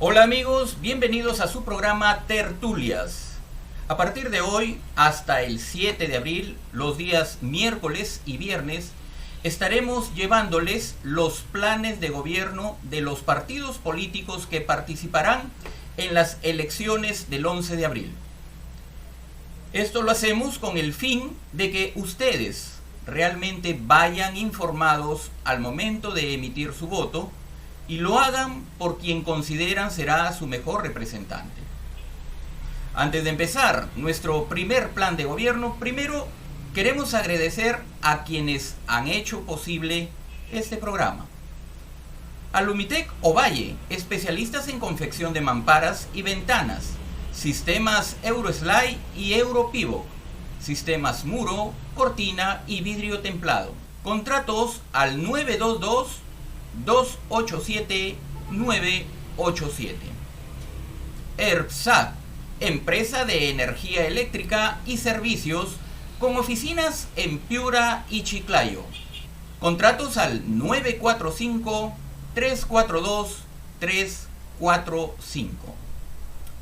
Hola amigos, bienvenidos a su programa Tertulias. A partir de hoy hasta el 7 de abril, los días miércoles y viernes, estaremos llevándoles los planes de gobierno de los partidos políticos que participarán en las elecciones del 11 de abril. Esto lo hacemos con el fin de que ustedes realmente vayan informados al momento de emitir su voto y lo hagan por quien consideran será su mejor representante. Antes de empezar nuestro primer plan de gobierno, primero queremos agradecer a quienes han hecho posible este programa. A Lumitec Ovalle, especialistas en confección de mamparas y ventanas, sistemas Euroslide y Europivo, sistemas muro, cortina y vidrio templado. Contratos al 922-287-987. ERPSAT, empresa de energía eléctrica y servicios con oficinas en Piura y Chiclayo. Contratos al 945-342-345.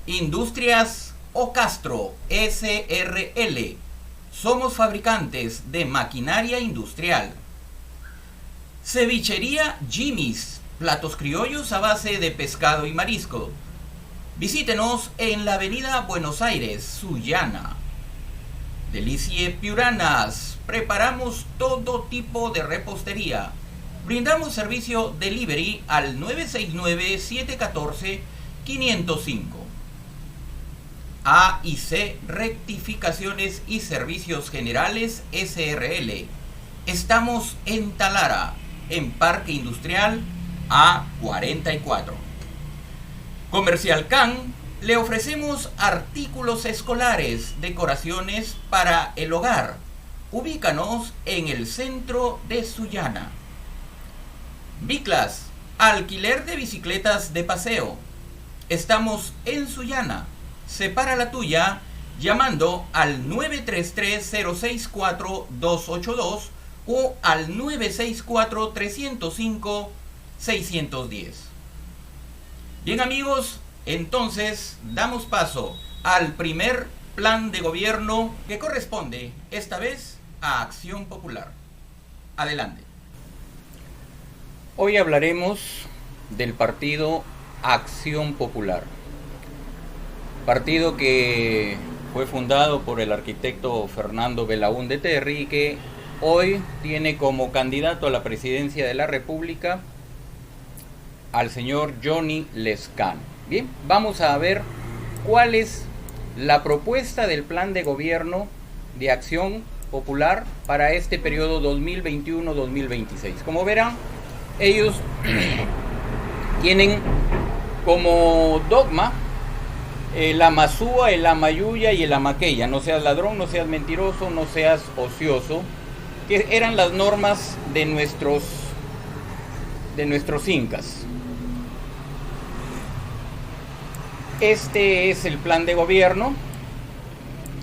Industrias Ocastro SRL. Somos fabricantes de maquinaria industrial. Cevichería Jimmy's, platos criollos a base de pescado y marisco. Visítenos en la avenida Buenos Aires, Sullana. Delicie Piuranas, preparamos todo tipo de repostería. Brindamos servicio delivery al 969-714-505. A y C Rectificaciones y Servicios Generales SRL. Estamos en Talara, en Parque Industrial A44. Comercial Can, le ofrecemos artículos escolares, decoraciones para el hogar. Ubícanos en el centro de Sullana. Biclas, alquiler de bicicletas de paseo. Estamos en Sullana. Separa la tuya llamando al 933-064-282 o al 964-305-610. Bien amigos, entonces damos paso al primer plan de gobierno que corresponde esta vez a Acción Popular. Adelante. Hoy hablaremos del partido Acción Popular. Partido que fue fundado por el arquitecto Fernando Belaúnde Terry y que hoy tiene como candidato a la presidencia de la República al señor Johnny Lescano. Bien, vamos a ver cuál es la propuesta del plan de gobierno de Acción Popular para este periodo 2021-2026. Como verán, ellos tienen como dogma la masúa, el amayuya y el amaqueya. No seas ladrón, no seas mentiroso, no seas ocioso, que eran las normas de nuestros incas. Este es el plan de gobierno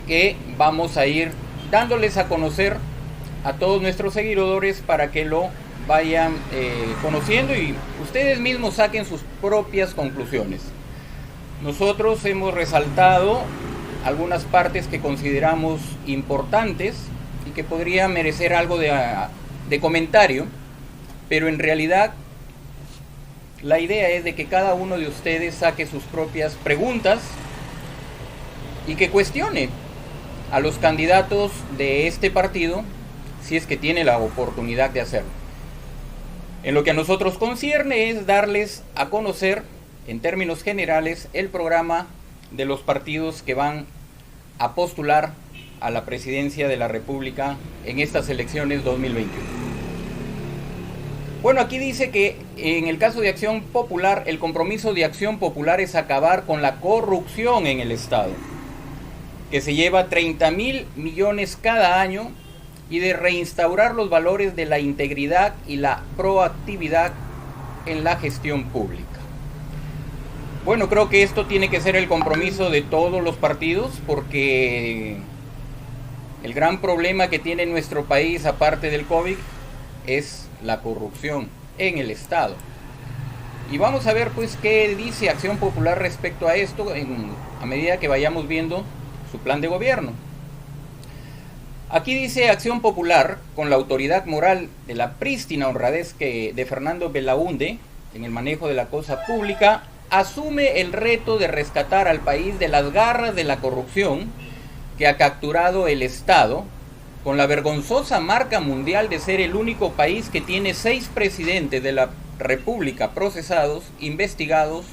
que vamos a ir dándoles a conocer a todos nuestros seguidores para que lo vayan conociendo y ustedes mismos saquen sus propias conclusiones. Nosotros hemos resaltado algunas partes que consideramos importantes y que podría merecer algo de comentario, pero en realidad la idea es de que cada uno de ustedes saque sus propias preguntas y que cuestione a los candidatos de este partido si es que tiene la oportunidad de hacerlo. En lo que a nosotros concierne es darles a conocer en términos generales el programa de los partidos que van a postular a la presidencia de la República en estas elecciones 2021. Bueno, aquí dice que en el caso de Acción Popular, el compromiso de Acción Popular es acabar con la corrupción en el Estado, que se lleva 30.000 millones cada año, y de reinstaurar los valores de la integridad y la proactividad en la gestión pública. Bueno, creo que esto tiene que ser el compromiso de todos los partidos, porque el gran problema que tiene nuestro país, aparte del COVID, es la corrupción en el Estado. Y vamos a ver pues qué dice Acción Popular respecto a esto a medida que vayamos viendo su plan de gobierno. Aquí dice Acción Popular, con la autoridad moral de la prístina honradez de Fernando Belaúnde en el manejo de la cosa pública, asume el reto de rescatar al país de las garras de la corrupción que ha capturado el Estado, con la vergonzosa marca mundial de ser el único país que tiene 6 presidentes de la República procesados, investigados,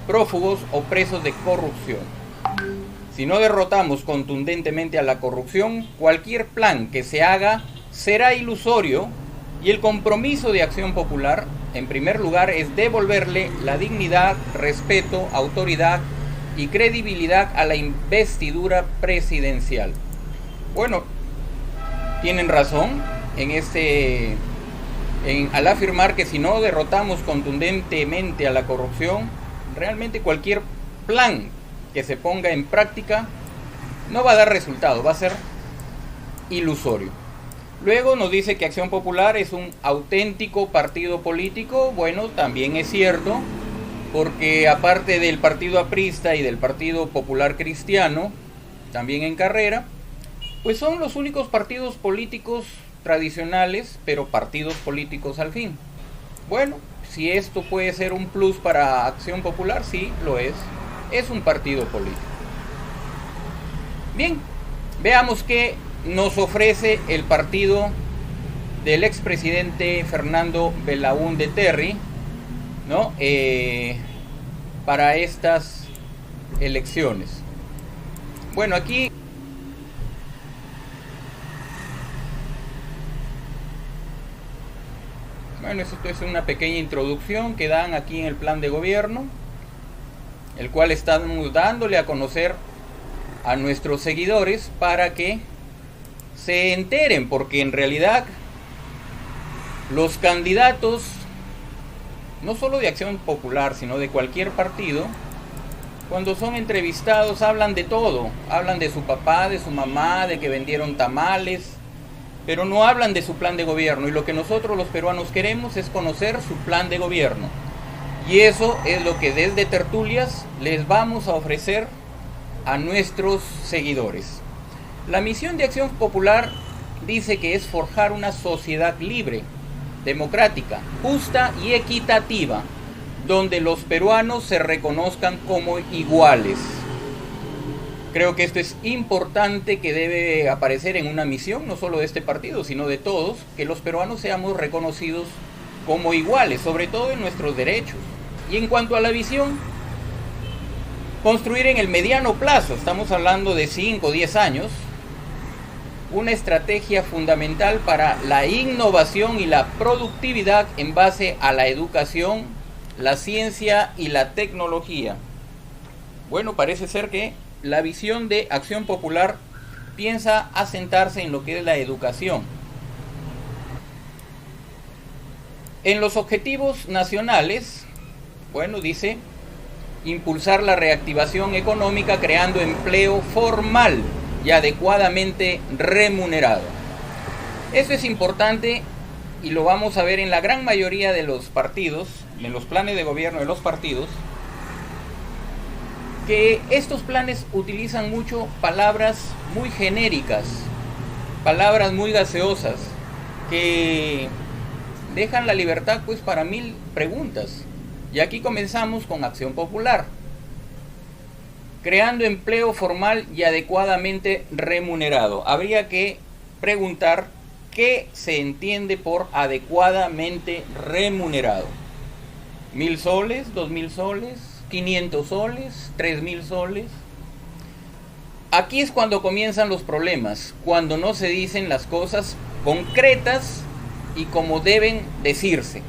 prófugos o presos de corrupción. Si no derrotamos contundentemente a la corrupción, cualquier plan que se haga será ilusorio, y el compromiso de Acción Popular, en primer lugar, es devolverle la dignidad, respeto, autoridad y credibilidad a la investidura presidencial. Bueno, tienen razón al afirmar que si no derrotamos contundentemente a la corrupción, realmente cualquier plan que se ponga en práctica no va a dar resultado, va a ser ilusorio. Luego nos dice que Acción Popular es un auténtico partido político. Bueno, también es cierto, porque aparte del Partido Aprista y del Partido Popular Cristiano, también en carrera, pues son los únicos partidos políticos tradicionales, pero partidos políticos al fin. Bueno, si esto puede ser un plus para Acción Popular, sí, lo es. Es un partido político. Bien, veamos qué nos ofrece el partido del expresidente Fernando Belaúnde Terry, ¿no? Para estas elecciones. Bueno, aquí esto es una pequeña introducción que dan aquí en el plan de gobierno, el cual estamos dándole a conocer a nuestros seguidores para que se enteren, porque en realidad los candidatos, no solo de Acción Popular, sino de cualquier partido, cuando son entrevistados hablan de todo, hablan de su papá, de su mamá, de que vendieron tamales, pero no hablan de su plan de gobierno, y lo que nosotros los peruanos queremos es conocer su plan de gobierno, y eso es lo que desde Tertulias les vamos a ofrecer a nuestros seguidores. La misión de Acción Popular dice que es forjar una sociedad libre, democrática, justa y equitativa, donde los peruanos se reconozcan como iguales. Creo que esto es importante, que debe aparecer en una misión, no solo de este partido, sino de todos, que los peruanos seamos reconocidos como iguales, sobre todo en nuestros derechos. Y en cuanto a la visión, construir en el mediano plazo, estamos hablando de 5 o 10 años, una estrategia fundamental para la innovación y la productividad en base a la educación, la ciencia y la tecnología. Bueno, parece ser que la visión de Acción Popular piensa asentarse en lo que es la educación. En los objetivos nacionales, bueno, dice impulsar la reactivación económica creando empleo formal y adecuadamente remunerado. Eso es importante y lo vamos a ver en la gran mayoría de los partidos, en los planes de gobierno de los partidos, que estos planes utilizan mucho palabras muy genéricas, palabras muy gaseosas, que dejan la libertad pues para 1000 preguntas. Y aquí comenzamos con Acción Popular. Creando empleo formal y adecuadamente remunerado. Habría que preguntar qué se entiende por adecuadamente remunerado. 1000 soles, 2000 soles, 500 soles, 3000 soles. Aquí es cuando comienzan los problemas, cuando no se dicen las cosas concretas y como deben decirse.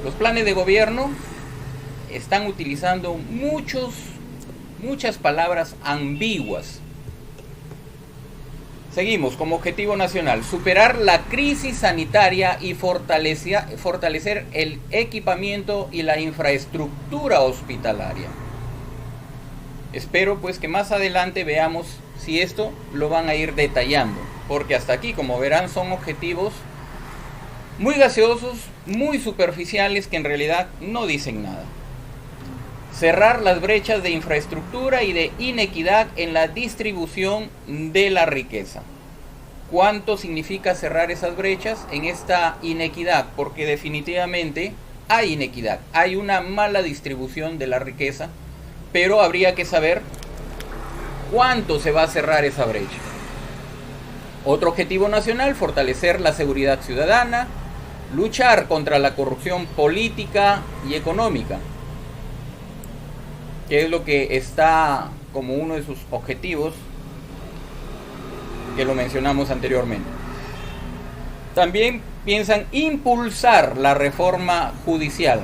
Los planes de gobierno están utilizando muchas palabras ambiguas. Seguimos como objetivo nacional: superar la crisis sanitaria y fortalecer el equipamiento y la infraestructura hospitalaria. Espero pues que más adelante veamos si esto lo van a ir detallando, porque hasta aquí, como verán, son objetivos muy gaseosos, muy superficiales que en realidad no dicen nada. Cerrar las brechas de infraestructura y de inequidad en la distribución de la riqueza. ¿Cuánto significa cerrar esas brechas en esta inequidad? Porque definitivamente hay inequidad, hay una mala distribución de la riqueza, pero habría que saber cuánto se va a cerrar esa brecha. Otro objetivo nacional: fortalecer la seguridad ciudadana, luchar contra la corrupción política y económica, que es lo que está como uno de sus objetivos, que lo mencionamos anteriormente. También piensan impulsar la reforma judicial.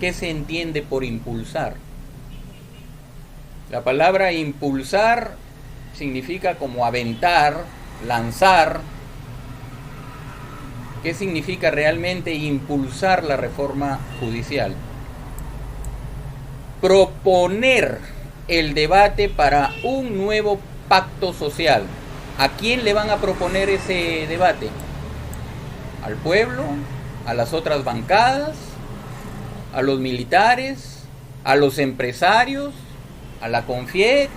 ¿Qué se entiende por impulsar? La palabra impulsar significa como aventar, lanzar. ¿Qué significa realmente impulsar la reforma judicial? Proponer el debate para un nuevo pacto social. ¿A quién le van a proponer ese debate? ¿Al pueblo? ¿A las otras bancadas? ¿A los militares? ¿A los empresarios? ¿A la CONFIEC?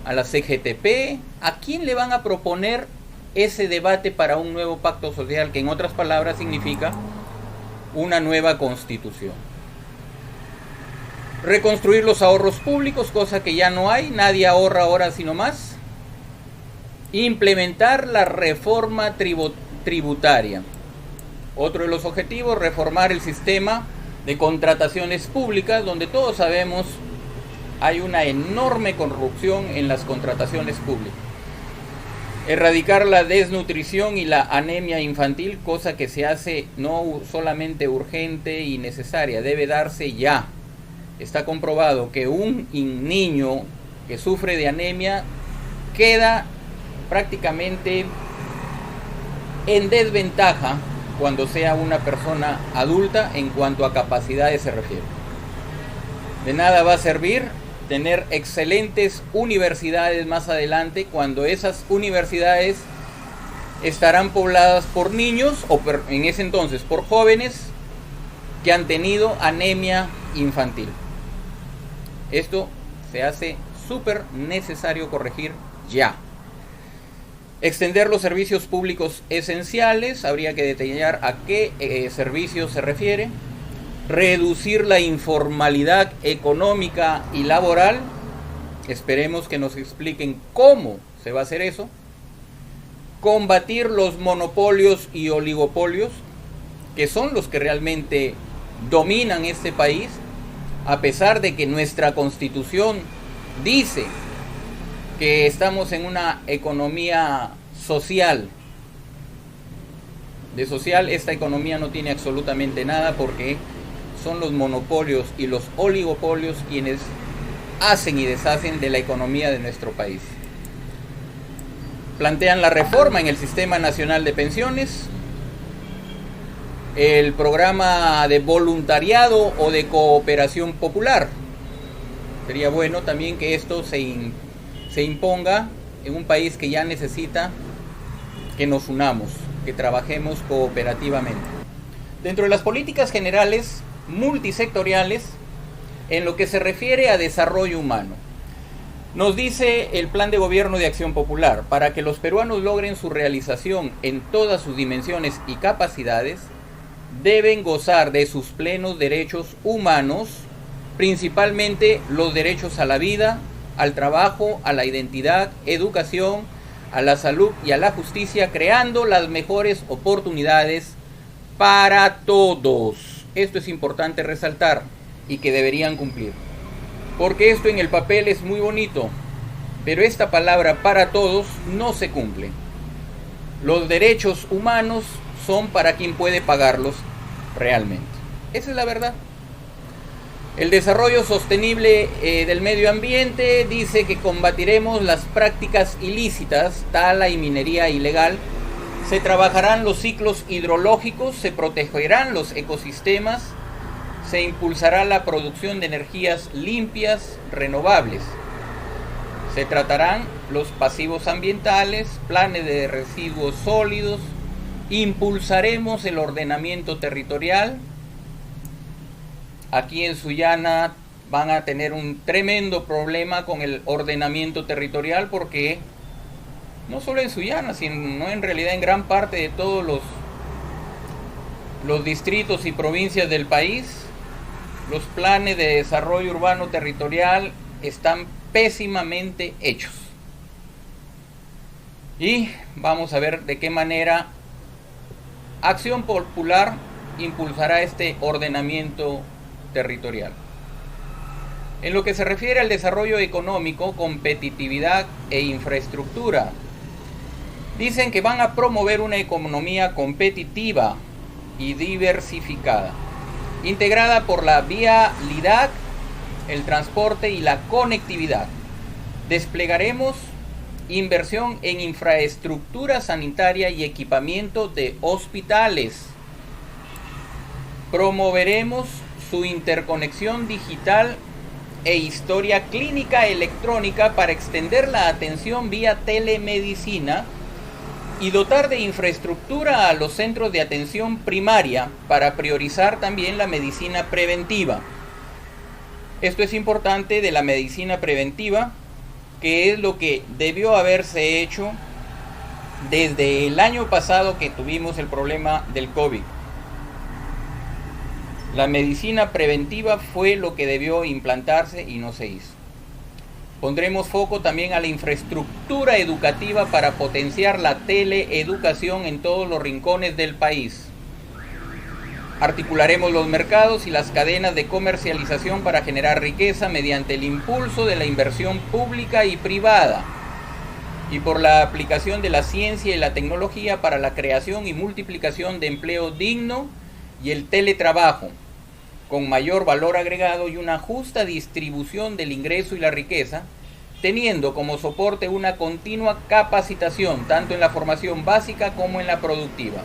¿A la CGTP? ¿A quién le van a proponer ese debate para un nuevo pacto social, que en otras palabras significa una nueva constitución? Reconstruir los ahorros públicos, cosa que ya no hay, nadie ahorra ahora sino más. Implementar la reforma tributaria. Otro de los objetivos: reformar el sistema de contrataciones públicas, donde todos sabemos hay una enorme corrupción en las contrataciones públicas. Erradicar la desnutrición y la anemia infantil, cosa que se hace no solamente urgente y necesaria, debe darse ya. Está comprobado que un niño que sufre de anemia queda prácticamente en desventaja cuando sea una persona adulta en cuanto a capacidades se refiere. De nada va a servir tener excelentes universidades más adelante cuando esas universidades estarán pobladas por niños, o en ese entonces por jóvenes que han tenido anemia infantil. Esto se hace súper necesario corregir ya. Extender los servicios públicos esenciales, habría que detallar a qué servicios se refiere. Reducir la informalidad económica y laboral. Esperemos que nos expliquen cómo se va a hacer eso. Combatir los monopolios y oligopolios, que son los que realmente dominan este país, a pesar de que nuestra Constitución dice que estamos en una economía social. De social esta economía no tiene absolutamente nada, porque son los monopolios y los oligopolios quienes hacen y deshacen de la economía de nuestro país. Plantean la reforma en el Sistema Nacional de Pensiones, el programa de voluntariado o de cooperación popular. Sería bueno también que esto se imponga en un país que ya necesita que nos unamos, que trabajemos cooperativamente. Dentro de las políticas generales multisectoriales, en lo que se refiere a desarrollo humano, nos dice el Plan de Gobierno de Acción Popular: para que los peruanos logren su realización en todas sus dimensiones y capacidades, deben gozar de sus plenos derechos humanos, principalmente los derechos a la vida, al trabajo, a la identidad, educación, a la salud y a la justicia, creando las mejores oportunidades para todos. Esto es importante resaltar y que deberían cumplir, porque esto en el papel es muy bonito, pero esta palabra para todos no se cumple. Los derechos humanos son para quien puede pagarlos realmente. Esa es la verdad. El desarrollo sostenible del medio ambiente dice que combatiremos las prácticas ilícitas, tala y minería ilegal. Se trabajarán los ciclos hidrológicos, se protegerán los ecosistemas, se impulsará la producción de energías limpias, renovables. Se tratarán los pasivos ambientales, planes de residuos sólidos, Impulsaremos el ordenamiento territorial. Aquí en Sullana van a tener un tremendo problema con el ordenamiento territorial, porque no solo en Sullana, sino en realidad en gran parte de todos los distritos y provincias del país, los planes de desarrollo urbano territorial están pésimamente hechos. Y vamos a ver de qué manera Acción Popular impulsará este ordenamiento territorial. En lo que se refiere al desarrollo económico, competitividad e infraestructura, dicen que van a promover una economía competitiva y diversificada, integrada por la vialidad, el transporte y la conectividad. Desplegaremos inversión en infraestructura sanitaria y equipamiento de hospitales. Promoveremos su interconexión digital e historia clínica electrónica para extender la atención vía telemedicina y dotar de infraestructura a los centros de atención primaria para priorizar también la medicina preventiva. Esto es importante de la medicina preventiva, que es lo que debió haberse hecho desde el año pasado que tuvimos el problema del COVID. La medicina preventiva fue lo que debió implantarse y no se hizo. Pondremos foco también a la infraestructura educativa para potenciar la teleeducación en todos los rincones del país. Articularemos los mercados y las cadenas de comercialización para generar riqueza mediante el impulso de la inversión pública y privada y por la aplicación de la ciencia y la tecnología para la creación y multiplicación de empleo digno y el teletrabajo, con mayor valor agregado y una justa distribución del ingreso y la riqueza, teniendo como soporte una continua capacitación, tanto en la formación básica como en la productiva.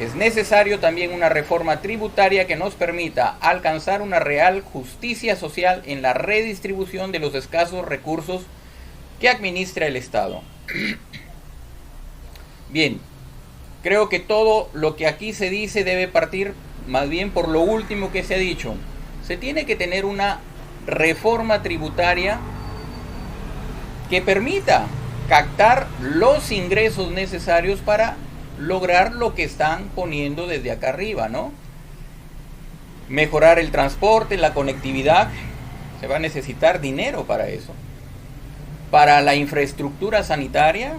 Es necesario también una reforma tributaria que nos permita alcanzar una real justicia social en la redistribución de los escasos recursos que administra el Estado. Bien, creo que todo lo que aquí se dice debe partir más bien por lo último que se ha dicho. Se tiene que tener una reforma tributaria que permita captar los ingresos necesarios para lograr lo que están poniendo desde acá arriba, ¿no? Mejorar el transporte, la conectividad. Se va a necesitar dinero para eso. Para la infraestructura sanitaria,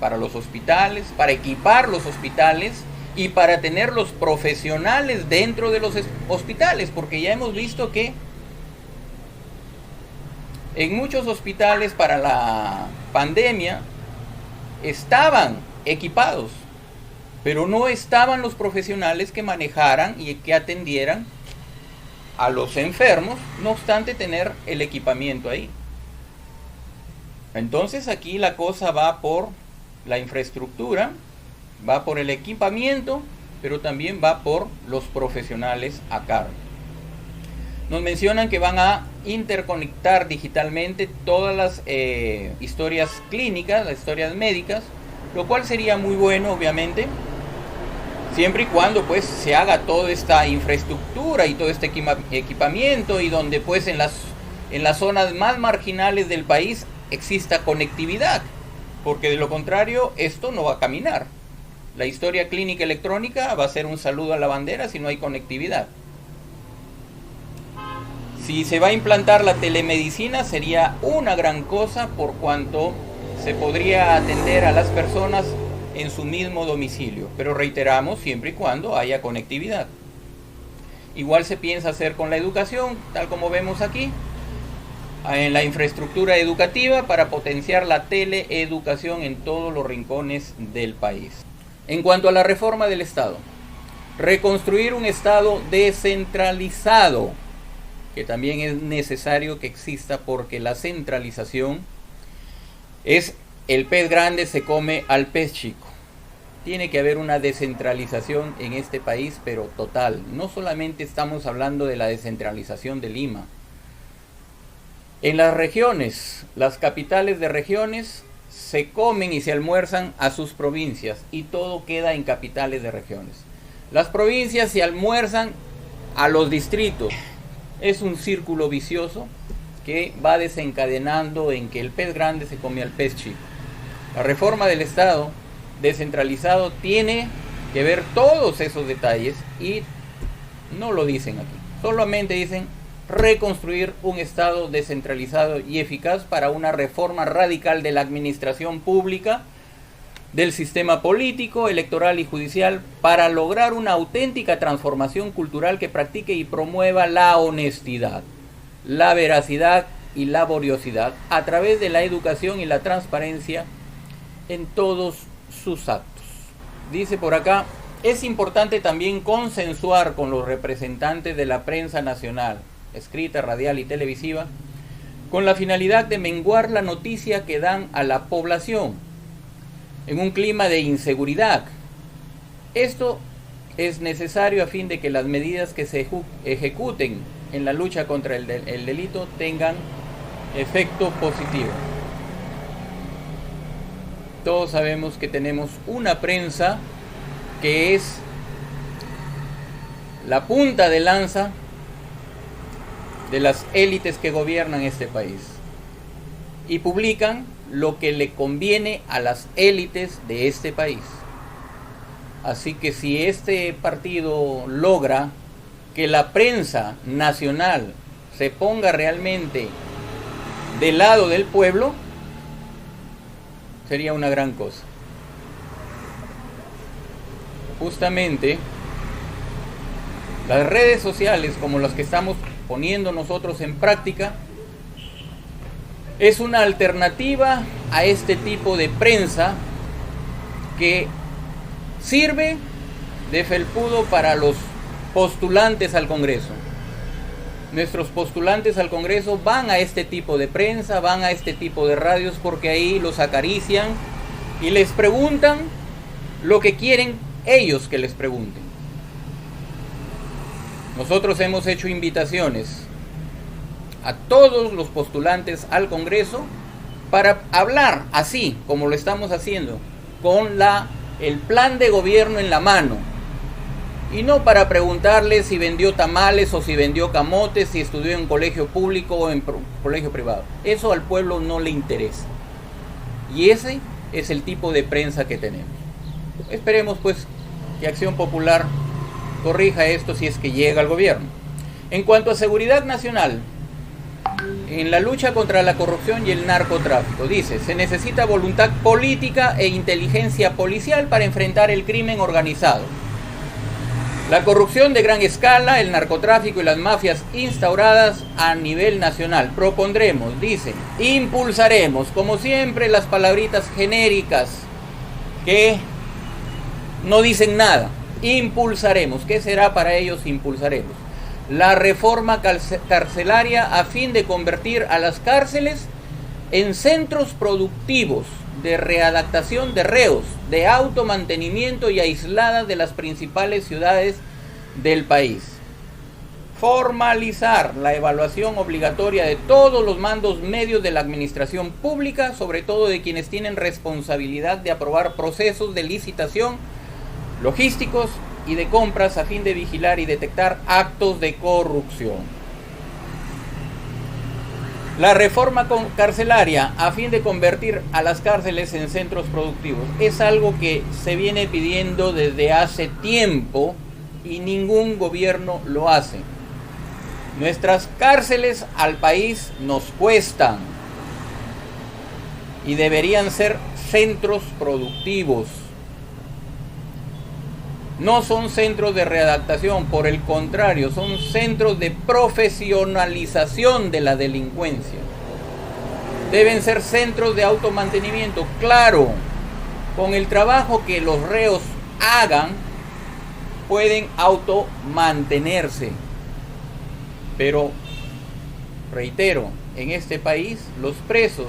para los hospitales, para equipar los hospitales y para tener los profesionales dentro de los hospitales, porque ya hemos visto que en muchos hospitales para la pandemia estaban equipados, pero no estaban los profesionales que manejaran y que atendieran a los enfermos, no obstante tener el equipamiento ahí. Entonces aquí la cosa va por la infraestructura, va por el equipamiento, pero también va por los profesionales a cargo. Nos mencionan que van a interconectar digitalmente todas las historias clínicas, las historias médicas, lo cual sería muy bueno, obviamente, siempre y cuando pues se haga toda esta infraestructura y todo este equipamiento, y donde pues en las zonas más marginales del país exista conectividad, porque de lo contrario esto no va a caminar. La historia clínica electrónica va a ser un saludo a la bandera si no hay conectividad. Si se va a implantar la telemedicina sería una gran cosa, por cuanto se podría atender a las personas en su mismo domicilio, pero reiteramos, siempre y cuando haya conectividad. Igual se piensa hacer con la educación, tal como vemos aquí, en la infraestructura educativa para potenciar la teleeducación en todos los rincones del país. En cuanto a la reforma del Estado, reconstruir un Estado descentralizado, que también es necesario que exista, porque la centralización es el pez grande se come al pez chico. Tiene que haber una descentralización en este país, pero total. No solamente estamos hablando de la descentralización de Lima. En las regiones, las capitales de regiones, se comen y se almuerzan a sus provincias y todo queda en capitales de regiones. Las provincias se almuerzan a los distritos. Es un círculo vicioso que va desencadenando en que el pez grande se come al pez chico. La reforma del Estado descentralizado tiene que ver todos esos detalles y no lo dicen aquí. Solamente dicen reconstruir un Estado descentralizado y eficaz para una reforma radical de la administración pública, del sistema político, electoral y judicial, para lograr una auténtica transformación cultural que practique y promueva la honestidad, la veracidad y la laboriosidad a través de la educación y la transparencia en todos sus actos. Dice por acá, es importante también consensuar con los representantes de la prensa nacional, escrita, radial y televisiva, con la finalidad de menguar la noticia que dan a la población en un clima de inseguridad. Esto es necesario a fin de que las medidas que se ejecuten en la lucha contra el delito tengan efecto positivo. Todos sabemos que tenemos una prensa que es la punta de lanza de las élites que gobiernan este país y publican lo que le conviene a las élites de este país. Así que si este partido logra que la prensa nacional se ponga realmente del lado del pueblo, sería una gran cosa. Justamente las redes sociales como las que estamos poniendo nosotros en práctica es una alternativa a este tipo de prensa que sirve de felpudo para los postulantes al Congreso. Nuestros postulantes al Congreso van a este tipo de prensa, van a este tipo de radios porque ahí los acarician y les preguntan lo que quieren ellos que les pregunten. Nosotros hemos hecho invitaciones a todos los postulantes al Congreso para hablar así como lo estamos haciendo, con el plan de gobierno en la mano, y no para preguntarle si vendió tamales o si vendió camotes, si estudió en colegio público o en colegio privado. Eso al pueblo no le interesa, y ese es el tipo de prensa que tenemos. Esperemos pues que Acción Popular corrija esto si es que llega al gobierno. En cuanto a seguridad nacional, en la lucha contra la corrupción y el narcotráfico, dice, se necesita voluntad política e inteligencia policial para enfrentar el crimen organizado, la corrupción de gran escala, el narcotráfico y las mafias instauradas a nivel nacional. Propondremos, dice, impulsaremos, como siempre, las palabritas genéricas que no dicen nada. Impulsaremos. ¿Qué será para ellos impulsaremos? La reforma carcelaria a fin de convertir a las cárceles en centros productivos de readaptación de reos, de automantenimiento y aisladas de las principales ciudades del país. Formalizar la evaluación obligatoria de todos los mandos medios de la administración pública, sobre todo de quienes tienen responsabilidad de aprobar procesos de licitación, logísticos y de compras a fin de vigilar y detectar actos de corrupción. La reforma carcelaria a fin de convertir a las cárceles en centros productivos es algo que se viene pidiendo desde hace tiempo y ningún gobierno lo hace. Nuestras cárceles al país nos cuestan y deberían ser centros productivos. No son centros de readaptación, por el contrario, son centros de profesionalización de la delincuencia. Deben ser centros de automantenimiento, claro, con el trabajo que los reos hagan, pueden automantenerse. Pero, reitero, en este país los presos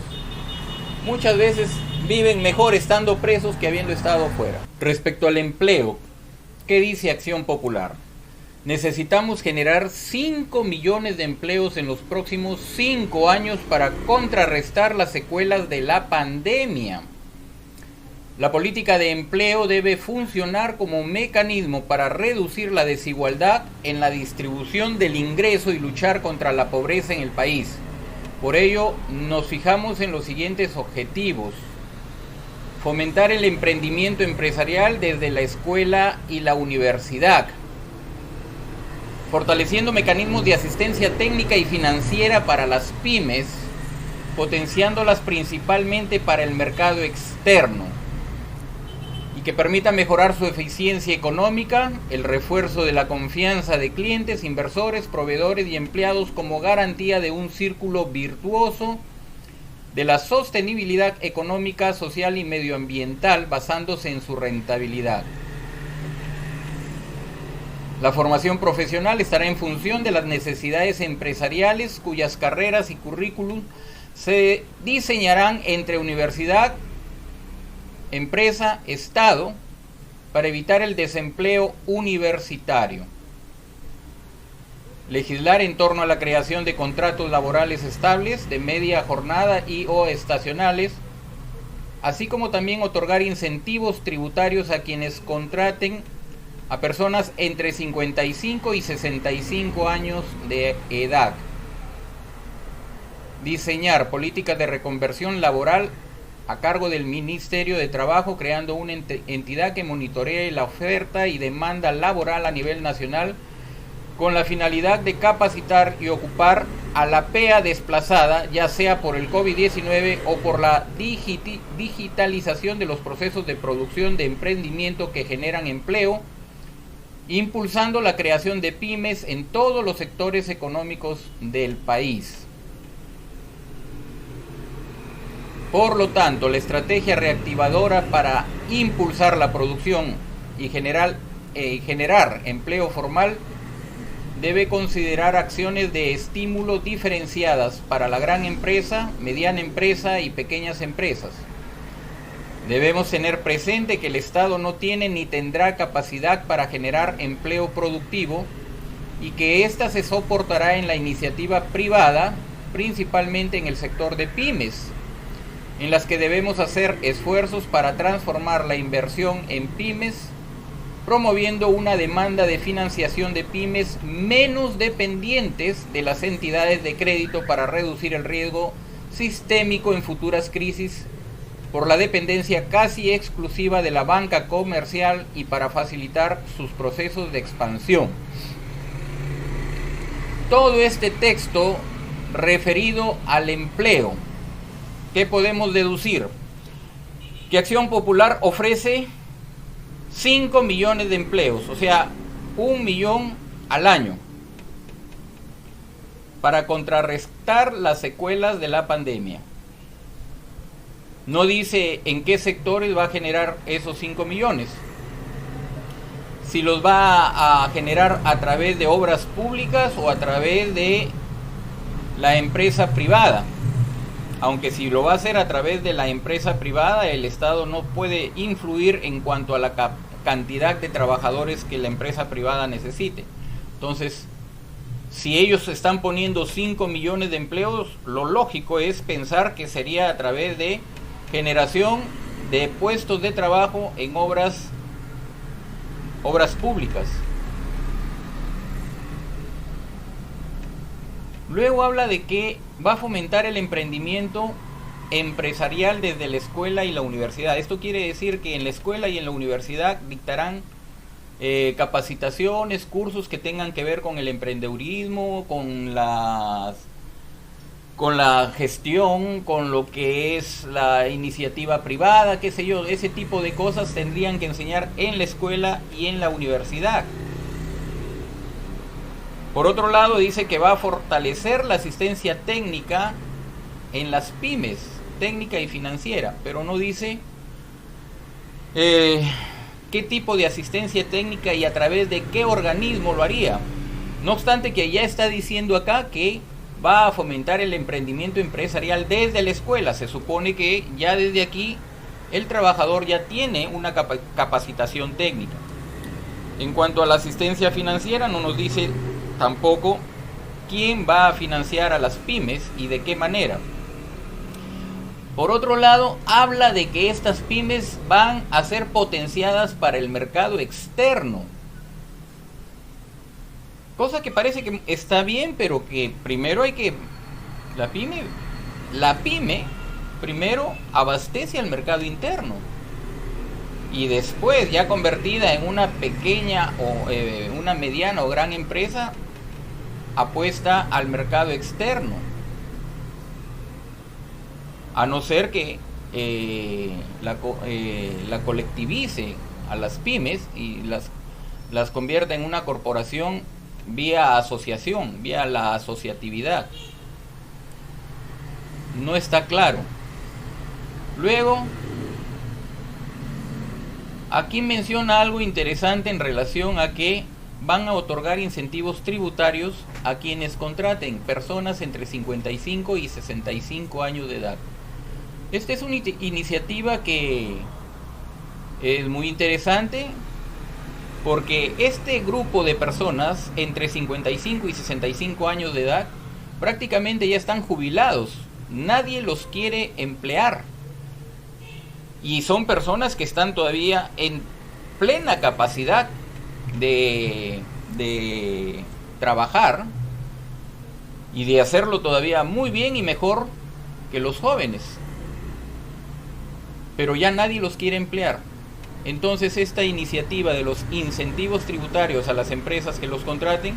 muchas veces viven mejor estando presos que habiendo estado fuera. Respecto al empleo, ¿qué dice Acción Popular? Necesitamos generar 5 millones de empleos en los próximos 5 años para contrarrestar las secuelas de la pandemia. La política de empleo debe funcionar como mecanismo para reducir la desigualdad en la distribución del ingreso y luchar contra la pobreza en el país. Por ello, nos fijamos en los siguientes objetivos: fomentar el emprendimiento empresarial desde la escuela y la universidad, fortaleciendo mecanismos de asistencia técnica y financiera para las pymes, potenciándolas principalmente para el mercado externo y que permita mejorar su eficiencia económica, el refuerzo de la confianza de clientes, inversores, proveedores y empleados como garantía de un círculo virtuoso de la sostenibilidad económica, social y medioambiental basándose en su rentabilidad. La formación profesional estará en función de las necesidades empresariales, cuyas carreras y currículum se diseñarán entre universidad, empresa, Estado, para evitar el desempleo universitario. Legislar en torno a la creación de contratos laborales estables, de media jornada y o estacionales, así como también otorgar incentivos tributarios a quienes contraten a personas entre 55 y 65 años de edad. Diseñar políticas de reconversión laboral a cargo del Ministerio de Trabajo, creando una entidad que monitoree la oferta y demanda laboral a nivel nacional con la finalidad de capacitar y ocupar a la PEA desplazada, ya sea por el COVID-19 o por la digitalización de los procesos de producción de emprendimiento que generan empleo, impulsando la creación de pymes en todos los sectores económicos del país. Por lo tanto, la estrategia reactivadora para impulsar la producción y generar empleo formal debe considerar acciones de estímulo diferenciadas para la gran empresa, mediana empresa y pequeñas empresas. Debemos tener presente que el Estado no tiene ni tendrá capacidad para generar empleo productivo y que ésta se soportará en la iniciativa privada, principalmente en el sector de pymes, en las que debemos hacer esfuerzos para transformar la inversión en pymes, promoviendo una demanda de financiación de pymes menos dependientes de las entidades de crédito para reducir el riesgo sistémico en futuras crisis por la dependencia casi exclusiva de la banca comercial y para facilitar sus procesos de expansión. Todo este texto referido al empleo, ¿qué podemos deducir? Que Acción Popular ofrece 5 millones de empleos, o sea, 1 millón al año, para contrarrestar las secuelas de la pandemia. No dice en qué sectores va a generar esos 5 millones. Si los va a generar a través de obras públicas o a través de la empresa privada. Aunque si lo va a hacer a través de la empresa privada, el Estado no puede influir en cuanto a la cantidad de trabajadores que la empresa privada necesite. Entonces, si ellos están poniendo 5 millones de empleos, lo lógico es pensar que sería a través de generación de puestos de trabajo en obras públicas. Luego habla de que va a fomentar el emprendimiento empresarial desde la escuela y la universidad. Esto quiere decir que en la escuela y en la universidad dictarán capacitaciones, cursos que tengan que ver con el emprendedurismo, con la gestión, con lo que es la iniciativa privada, qué sé yo. Ese tipo de cosas tendrían que enseñar en la escuela y en la universidad. Por otro lado, dice que va a fortalecer la asistencia técnica en las pymes, técnica y financiera, pero no dice qué tipo de asistencia técnica y a través de qué organismo lo haría. No obstante que ya está diciendo acá que va a fomentar el emprendimiento empresarial desde la escuela. Se supone que ya desde aquí el trabajador ya tiene una capacitación técnica. En cuanto a la asistencia financiera, no nos dice tampoco quién va a financiar a las pymes y de qué manera. Por otro lado, habla de que estas pymes van a ser potenciadas para el mercado externo. Cosa que parece que está bien, pero que primero hay que... La pyme primero abastece al mercado interno. Y después, ya convertida en una pequeña o una mediana o gran empresa, apuesta al mercado externo. A no ser que la colectivice a las pymes y las convierta en una corporación vía asociación, vía la asociatividad. No está claro. Luego, aquí menciona algo interesante en relación a que van a otorgar incentivos tributarios a quienes contraten personas entre 55 y 65 años de edad. Esta es una iniciativa que es muy interesante porque este grupo de personas entre 55 y 65 años de edad prácticamente ya están jubilados. Nadie los quiere emplear. Y son personas que están todavía en plena capacidad de trabajar y de hacerlo todavía muy bien y mejor que los jóvenes. Pero ya nadie los quiere emplear. Entonces esta iniciativa de los incentivos tributarios a las empresas que los contraten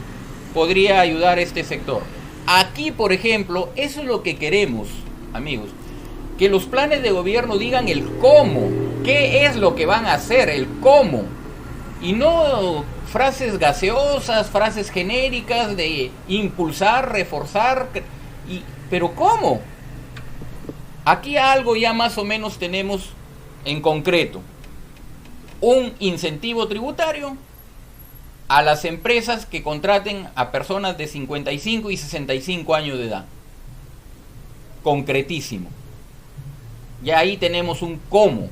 podría ayudar a este sector. Aquí, por ejemplo, eso es lo que queremos, amigos. Que los planes de gobierno digan el cómo, qué es lo que van a hacer, el cómo. Y no frases gaseosas, frases genéricas de impulsar, reforzar. Pero ¿cómo? Aquí algo ya más o menos tenemos en concreto. Un incentivo tributario a las empresas que contraten a personas de 55 y 65 años de edad. Concretísimo. Ya ahí tenemos un cómo.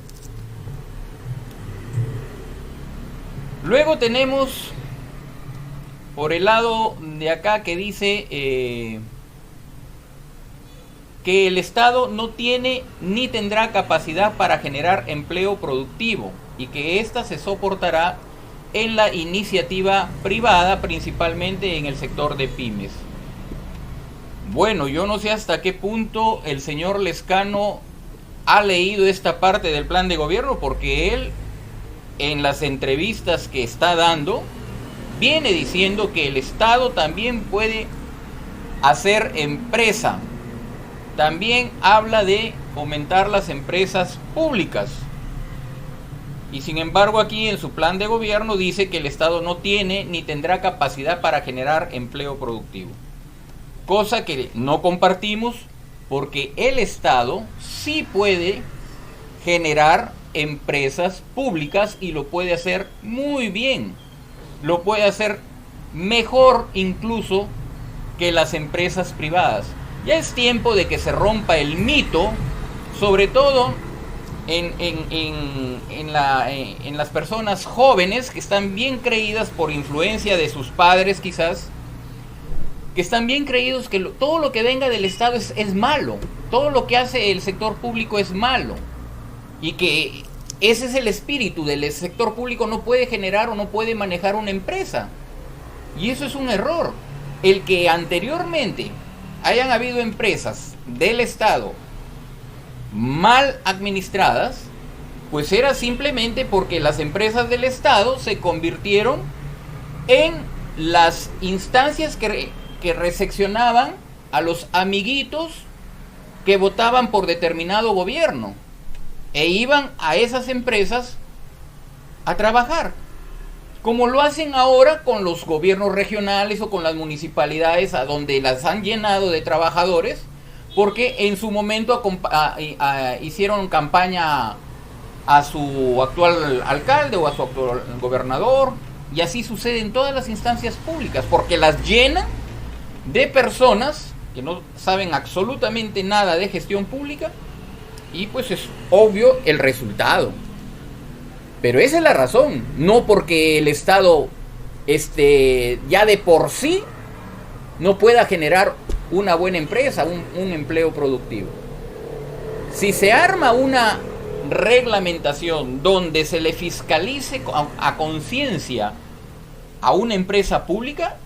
Luego tenemos por el lado de acá que dice que el Estado no tiene ni tendrá capacidad para generar empleo productivo y que ésta se soportará en la iniciativa privada, principalmente en el sector de pymes. Bueno, yo no sé hasta qué punto el señor Lezcano ha leído esta parte del plan de gobierno, porque él, en las entrevistas que está dando, viene diciendo que el Estado también puede hacer empresa. También habla de fomentar las empresas públicas. Y sin embargo aquí en su plan de gobierno dice que el Estado no tiene ni tendrá capacidad para generar empleo productivo. Cosa que no compartimos, porque el Estado sí puede generar empresas públicas y lo puede hacer muy bien. Lo puede hacer mejor incluso que las empresas privadas. Ya es tiempo de que se rompa el mito, sobre todo en las personas jóvenes que están bien creídas por influencia de sus padres quizás, que están bien creídos que todo lo que venga del Estado es malo, todo lo que hace el sector público es malo, y que ese es el espíritu del sector público, no puede generar o no puede manejar una empresa. Y eso es un error. El que anteriormente hayan habido empresas del Estado mal administradas, pues era simplemente porque las empresas del Estado se convirtieron en las instancias que recepcionaban a los amiguitos que votaban por determinado gobierno e iban a esas empresas a trabajar, como lo hacen ahora con los gobiernos regionales o con las municipalidades, a donde las han llenado de trabajadores, porque en su momento hicieron campaña a su actual alcalde o a su actual gobernador, y así sucede en todas las instancias públicas, porque las llenan de personas que no saben absolutamente nada de gestión pública, y pues es obvio el resultado. Pero esa es la razón, no porque el Estado ya de por sí no pueda generar una buena empresa, un empleo productivo. Si se arma una reglamentación donde se le fiscalice a conciencia a una empresa pública,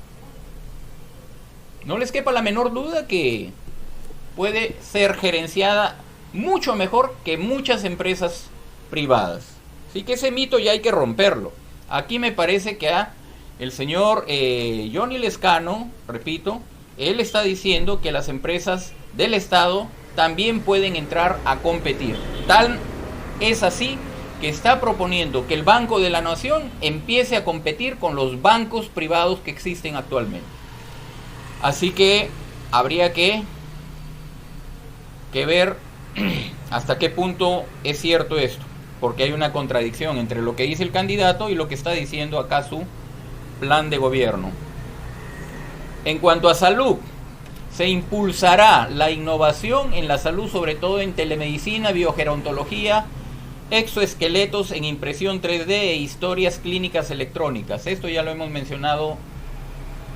no les quepa la menor duda que puede ser gerenciada mucho mejor que muchas empresas privadas. Así que ese mito ya hay que romperlo. Aquí me parece que el señor Johnny Lescano, repito, él está diciendo que las empresas del Estado también pueden entrar a competir. Tal es así que está proponiendo que el Banco de la Nación empiece a competir con los bancos privados que existen actualmente. Así que habría que ver hasta qué punto es cierto esto, porque hay una contradicción entre lo que dice el candidato y lo que está diciendo acá su plan de gobierno. En cuanto a salud, se impulsará la innovación en la salud, sobre todo en telemedicina, biogerontología, exoesqueletos en impresión 3D e historias clínicas electrónicas. Esto ya lo hemos mencionado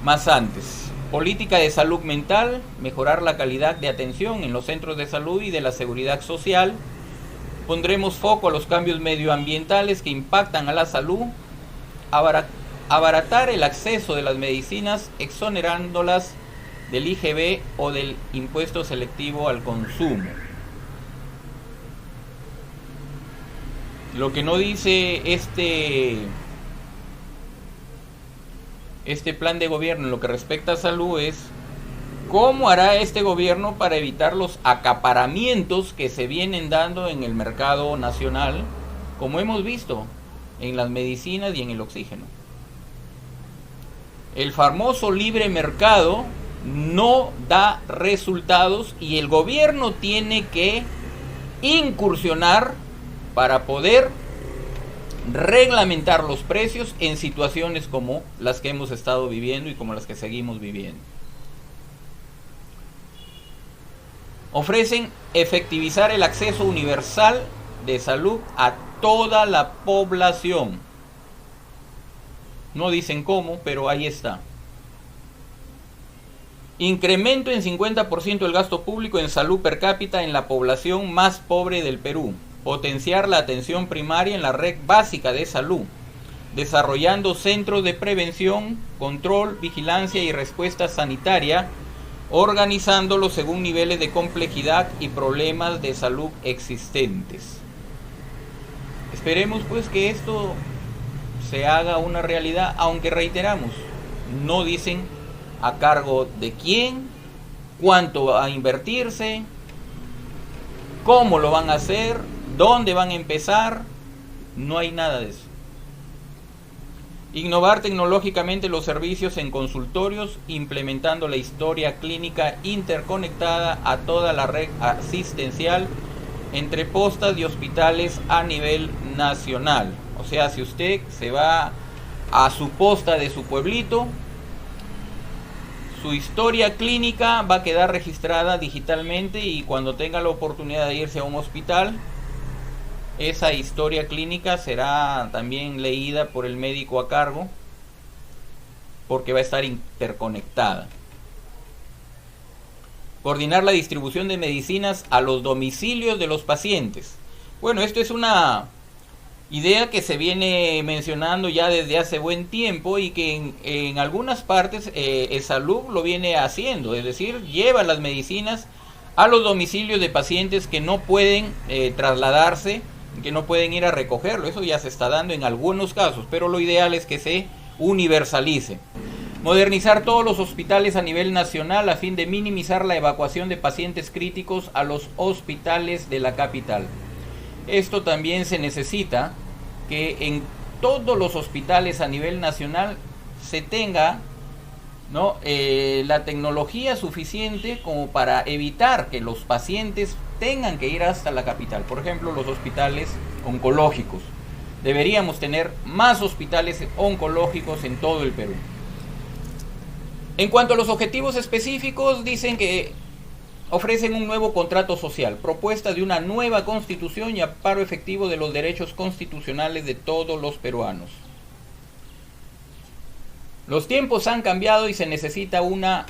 más antes. Política de salud mental, mejorar la calidad de atención en los centros de salud y de la seguridad social. Pondremos foco a los cambios medioambientales que impactan a la salud. Abaratar el acceso de las medicinas exonerándolas del IGB o del impuesto selectivo al consumo. Lo que no dice este plan de gobierno en lo que respecta a salud es cómo hará este gobierno para evitar los acaparamientos que se vienen dando en el mercado nacional, como hemos visto en las medicinas y en el oxígeno. El famoso libre mercado no da resultados y el gobierno tiene que incursionar para poder reglamentar los precios en situaciones como las que hemos estado viviendo y como las que seguimos viviendo. Ofrecen efectivizar el acceso universal de salud a toda la población. No dicen cómo, pero ahí está. Incremento en 50% el gasto público en salud per cápita en la población más pobre del Perú. Potenciar la atención primaria en la red básica de salud. Desarrollando centros de prevención, control, vigilancia y respuesta sanitaria, organizándolos según niveles de complejidad y problemas de salud existentes. Esperemos pues que esto se haga una realidad, aunque reiteramos, no dicen a cargo de quién, cuánto va a invertirse, cómo lo van a hacer, dónde van a empezar, no hay nada de eso. Innovar tecnológicamente los servicios en consultorios, implementando la historia clínica interconectada a toda la red asistencial entre postas y hospitales a nivel nacional. O sea, si usted se va a su posta de su pueblito, su historia clínica va a quedar registrada digitalmente y cuando tenga la oportunidad de irse a un hospital, esa historia clínica será también leída por el médico a cargo porque va a estar interconectada. Coordinar la distribución de medicinas a los domicilios de los pacientes. Bueno, esto es una idea que se viene mencionando ya desde hace buen tiempo y que en algunas partes Salud lo viene haciendo, es decir, lleva las medicinas a los domicilios de pacientes que no pueden trasladarse, que no pueden ir a recogerlo. Eso ya se está dando en algunos casos, pero lo ideal es que se universalice. Modernizar todos los hospitales a nivel nacional a fin de minimizar la evacuación de pacientes críticos a los hospitales de la capital. Esto también se necesita que en todos los hospitales a nivel nacional se tenga, ¿no?, la tecnología suficiente como para evitar que los pacientes tengan que ir hasta la capital. Por ejemplo, los hospitales oncológicos. Deberíamos tener más hospitales oncológicos en todo el Perú. En cuanto a los objetivos específicos, dicen que ofrecen un nuevo contrato social, propuesta de una nueva constitución y amparo efectivo de los derechos constitucionales de todos los peruanos. Los tiempos han cambiado y se necesita una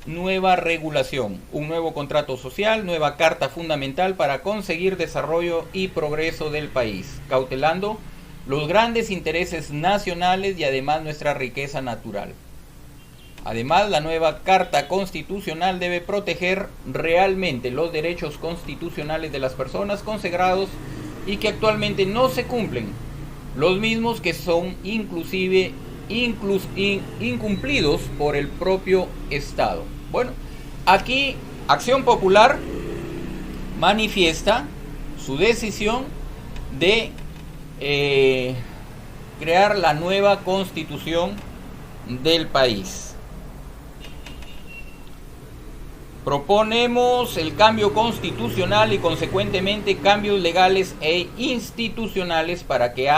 nueva regulación, un nuevo contrato social, nueva carta fundamental para conseguir desarrollo y progreso del país, cautelando los grandes intereses nacionales y además nuestra riqueza natural. Además, la nueva Carta Constitucional debe proteger realmente los derechos constitucionales de las personas consagrados y que actualmente no se cumplen, los mismos que son inclusive incumplidos por el propio Estado. Bueno, aquí Acción Popular manifiesta su decisión de crear la nueva constitución del país. Proponemos el cambio constitucional y consecuentemente cambios legales e institucionales para que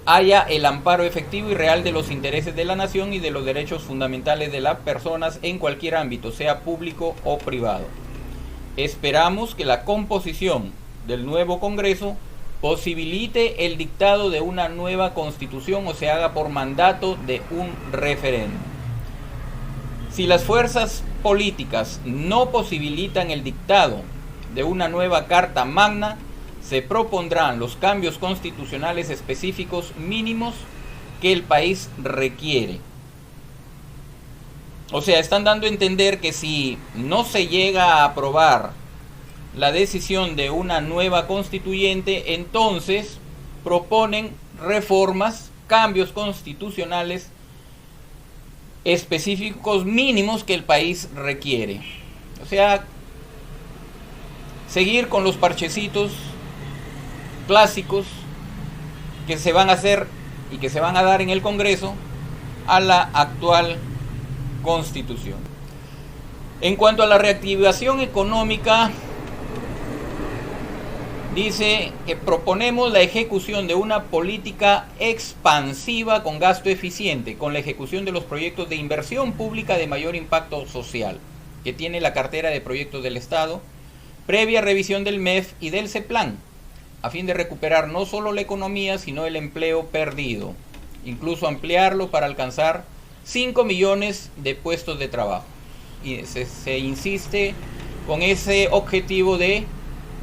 haya el amparo efectivo y real de los intereses de la nación y de los derechos fundamentales de las personas en cualquier ámbito, sea público o privado. Esperamos que la composición del nuevo Congreso posibilite el dictado de una nueva constitución o se haga por mandato de un referéndum. Si las fuerzas políticas no posibilitan el dictado de una nueva Carta Magna, se propondrán los cambios constitucionales específicos mínimos que el país requiere. O sea, están dando a entender que si no se llega a aprobar la decisión de una nueva constituyente, entonces proponen reformas, cambios constitucionales específicos mínimos que el país requiere. O sea, seguir con los parchecitos clásicos que se van a hacer y que se van a dar en el Congreso a la actual Constitución. En cuanto a la reactivación económica, dice que proponemos la ejecución de una política expansiva con gasto eficiente, con la ejecución de los proyectos de inversión pública de mayor impacto social, que tiene la cartera de proyectos del Estado, previa revisión del MEF y del CEPLAN, a fin de recuperar no solo la economía, sino el empleo perdido, incluso ampliarlo para alcanzar 5 millones de puestos de trabajo. Y se insiste con ese objetivo de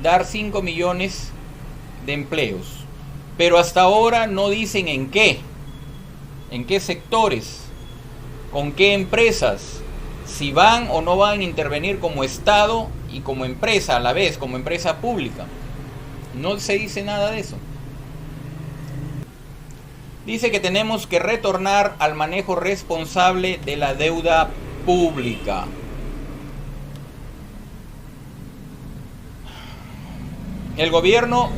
dar 5 millones de empleos, pero hasta ahora no dicen en qué sectores, con qué empresas, si van o no van a intervenir como Estado y como empresa a la vez, como empresa pública. No se dice nada de eso. Dice que tenemos que retornar al manejo responsable de la deuda pública. El gobierno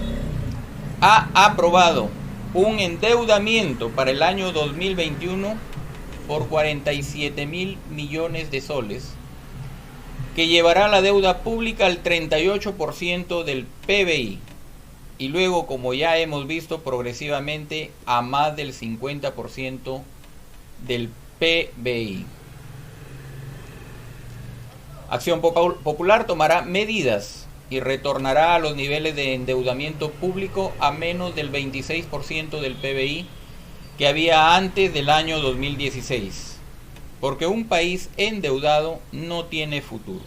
ha aprobado un endeudamiento para el año 2021 por 47.000 millones de soles, que llevará la deuda pública al 38% del PBI y luego, como ya hemos visto, progresivamente a más del 50% del PBI. Acción Popular tomará medidas y retornará a los niveles de endeudamiento público a menos del 26% del PBI que había antes del año 2016, porque un país endeudado no tiene futuro.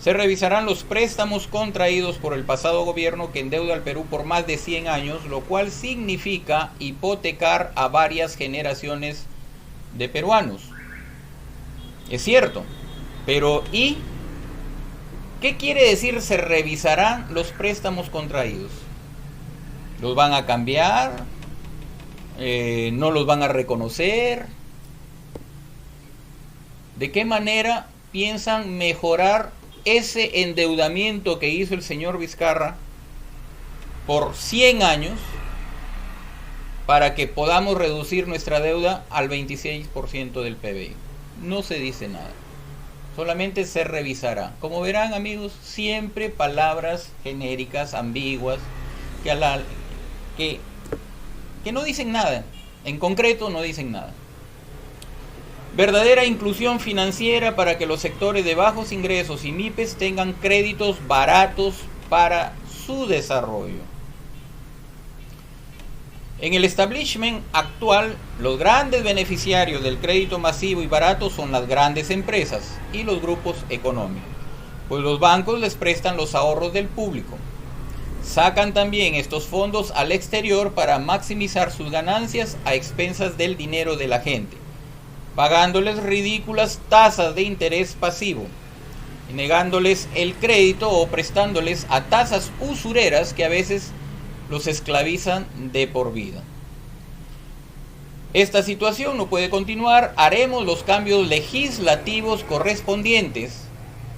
Se revisarán los préstamos contraídos por el pasado gobierno que endeuda al Perú por más de 100 años, lo cual significa hipotecar a varias generaciones de peruanos. Es cierto, pero ¿y qué quiere decir se revisarán los préstamos contraídos? ¿Los van a cambiar? ¿No los van a reconocer? ¿De qué manera piensan mejorar ese endeudamiento que hizo el señor Vizcarra por 100 años para que podamos reducir nuestra deuda al 26% del PBI? No se dice nada. Solamente se revisará. Como verán, amigos, siempre palabras genéricas, ambiguas, que no dicen nada. En concreto no dicen nada. Verdadera inclusión financiera para que los sectores de bajos ingresos y MIPES tengan créditos baratos para su desarrollo. En el establishment actual, los grandes beneficiarios del crédito masivo y barato son las grandes empresas y los grupos económicos, pues los bancos les prestan los ahorros del público. Sacan también estos fondos al exterior para maximizar sus ganancias a expensas del dinero de la gente, pagándoles ridículas tasas de interés pasivo, negándoles el crédito o prestándoles a tasas usureras que a veces los esclavizan de por vida. Esta situación no puede continuar. Haremos los cambios legislativos correspondientes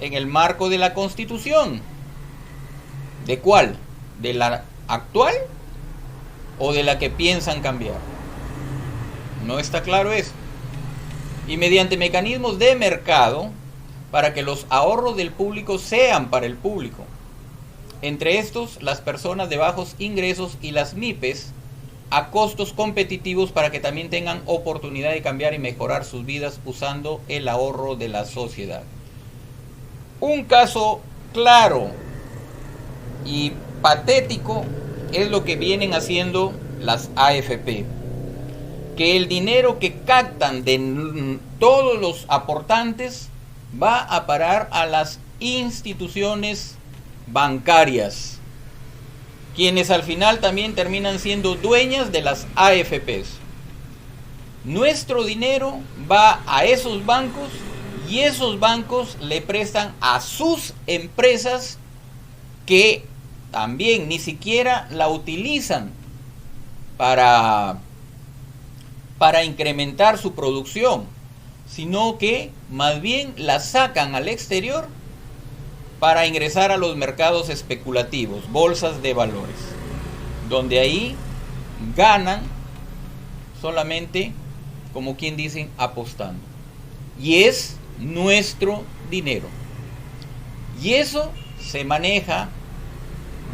en el marco de la Constitución. ¿De cuál? ¿De la actual o de la que piensan cambiar? No está claro eso. Y mediante mecanismos de mercado para que los ahorros del público sean para el público. Entre estos, las personas de bajos ingresos y las MIPES a costos competitivos para que también tengan oportunidad de cambiar y mejorar sus vidas usando el ahorro de la sociedad. Un caso claro y patético es lo que vienen haciendo las AFP, que el dinero que captan de todos los aportantes va a parar a las instituciones bancarias, quienes al final también terminan siendo dueñas de las AFPs. Nuestro dinero va a esos bancos y esos bancos le prestan a sus empresas que también ni siquiera la utilizan para incrementar su producción, sino que más bien la sacan al exterior para ingresar a los mercados especulativos, bolsas de valores, donde ahí ganan solamente, como quien dicen, apostando. Y es nuestro dinero. Y eso se maneja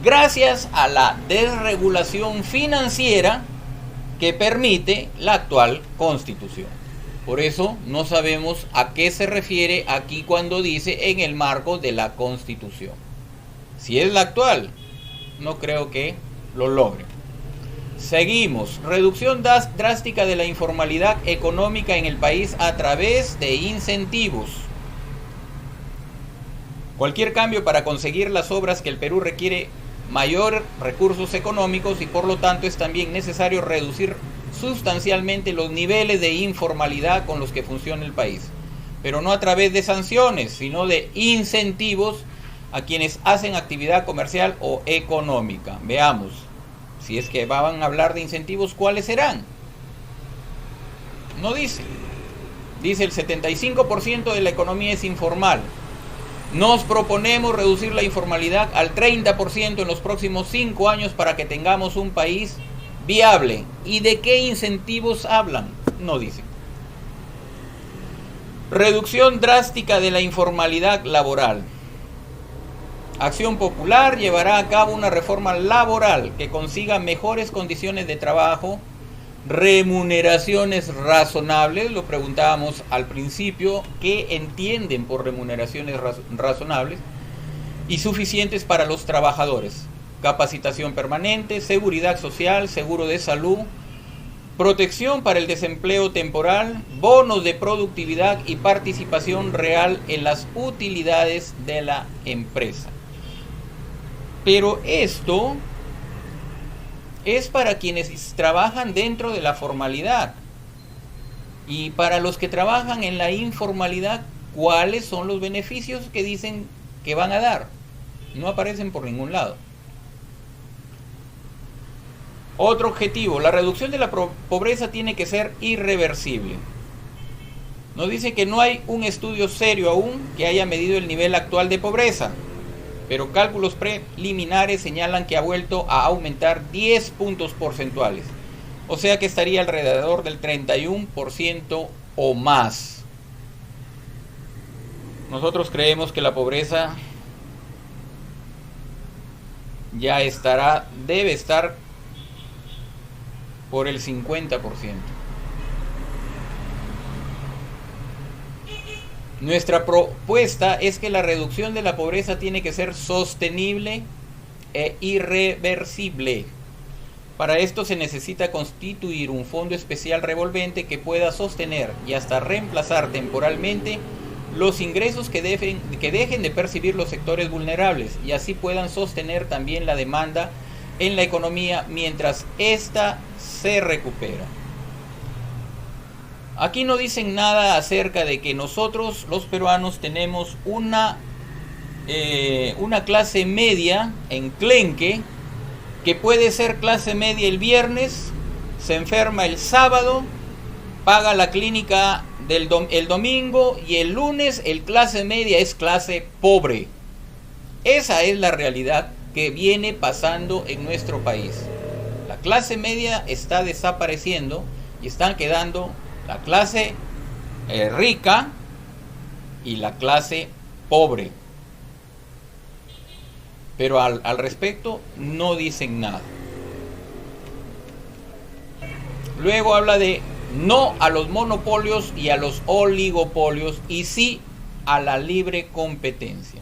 gracias a la desregulación financiera que permite la actual Constitución. Por eso no sabemos a qué se refiere aquí cuando dice en el marco de la Constitución. Si es la actual, no creo que lo logre. Seguimos. Reducción drástica de la informalidad económica en el país a través de incentivos. Cualquier cambio para conseguir las obras que el Perú requiere mayor recursos económicos y por lo tanto es también necesario reducir sustancialmente los niveles de informalidad con los que funciona el país, pero no a través de sanciones, sino de incentivos a quienes hacen actividad comercial o económica. Veamos, si es que van a hablar de incentivos, ¿cuáles serán? No dice. Dice el 75% de la economía es informal. Nos proponemos reducir la informalidad al 30% en los próximos 5 años para que tengamos un país viable. ¿Y de qué incentivos hablan? No dicen. Reducción drástica de la informalidad laboral. Acción Popular llevará a cabo una reforma laboral que consiga mejores condiciones de trabajo, remuneraciones razonables, lo preguntábamos al principio, ¿qué entienden por remuneraciones razonables? Y suficientes para los trabajadores. Capacitación permanente, seguridad social, seguro de salud, protección para el desempleo temporal, bonos de productividad y participación real en las utilidades de la empresa. Pero esto es para quienes trabajan dentro de la formalidad. Y para los que trabajan en la informalidad, ¿cuáles son los beneficios que dicen que van a dar? No aparecen por ningún lado. Otro objetivo, la reducción de la pobreza tiene que ser irreversible. Nos dice que no hay un estudio serio aún que haya medido el nivel actual de pobreza, pero cálculos preliminares señalan que ha vuelto a aumentar 10 puntos porcentuales, o sea que estaría alrededor del 31% o más. Nosotros creemos que la pobreza ya debe estar por el 50%. Nuestra propuesta es que la reducción de la pobreza tiene que ser sostenible e irreversible. Para esto se necesita constituir un fondo especial revolvente que pueda sostener y hasta reemplazar temporalmente los ingresos que dejen de percibir los sectores vulnerables y así puedan sostener también la demanda en la economía mientras ésta se recupera. Aquí no dicen nada acerca de que nosotros los peruanos tenemos una clase media enclenque que puede ser clase media el viernes, se enferma el sábado, paga la clínica el domingo y el lunes el clase media es clase pobre. Esa es la realidad que viene pasando en nuestro país. La clase media está desapareciendo y están quedando la clase rica y la clase pobre. Pero al respecto no dicen nada. Luego habla de no a los monopolios y a los oligopolios y sí a la libre competencia.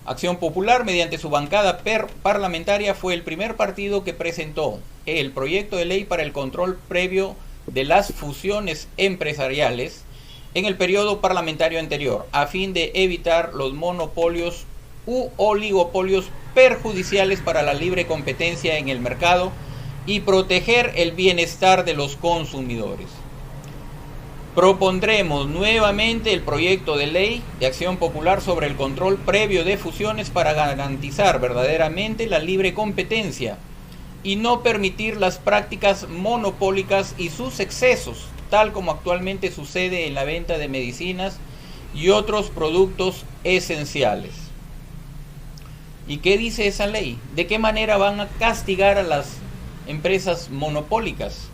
Acción Popular, mediante su bancada parlamentaria, fue el primer partido que presentó el proyecto de ley para el control previo de las fusiones empresariales en el periodo parlamentario anterior, a fin de evitar los monopolios u oligopolios perjudiciales para la libre competencia en el mercado y proteger el bienestar de los consumidores. Propondremos nuevamente el proyecto de ley de Acción Popular sobre el control previo de fusiones para garantizar verdaderamente la libre competencia y no permitir las prácticas monopólicas y sus excesos, tal como actualmente sucede en la venta de medicinas y otros productos esenciales. ¿Y qué dice esa ley? ¿De qué manera van a castigar a las empresas monopólicas?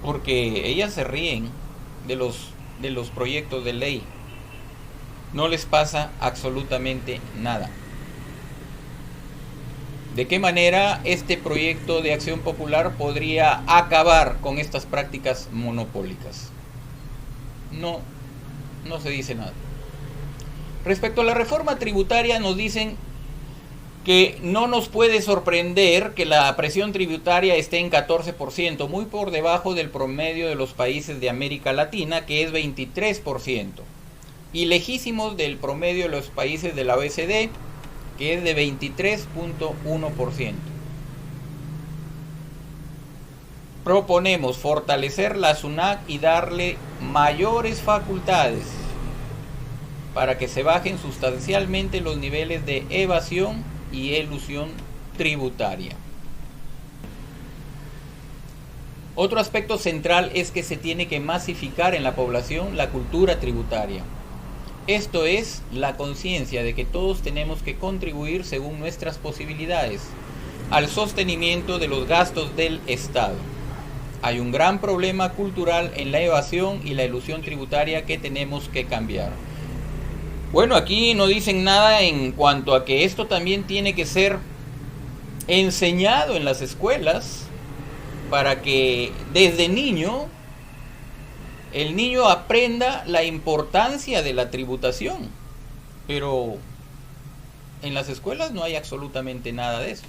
Porque ellas se ríen de los proyectos de ley. No les pasa absolutamente nada. ¿De qué manera este proyecto de Acción Popular podría acabar con estas prácticas monopólicas? No se dice nada. Respecto a la reforma tributaria, nos dicen que no nos puede sorprender que la presión tributaria esté en 14%, muy por debajo del promedio de los países de América Latina, que es 23%, y lejísimos del promedio de los países de la OECD, que es de 23.1%. Proponemos fortalecer la SUNAT y darle mayores facultades para que se bajen sustancialmente los niveles de evasión y elusión tributaria. Otro aspecto central es que se tiene que masificar en la población la cultura tributaria. Esto es la conciencia de que todos tenemos que contribuir según nuestras posibilidades al sostenimiento de los gastos del Estado. Hay un gran problema cultural en la evasión y la elusión tributaria que tenemos que cambiar. Bueno, aquí no dicen nada en cuanto a que esto también tiene que ser enseñado en las escuelas para que desde niño el niño aprenda la importancia de la tributación. Pero en las escuelas no hay absolutamente nada de eso.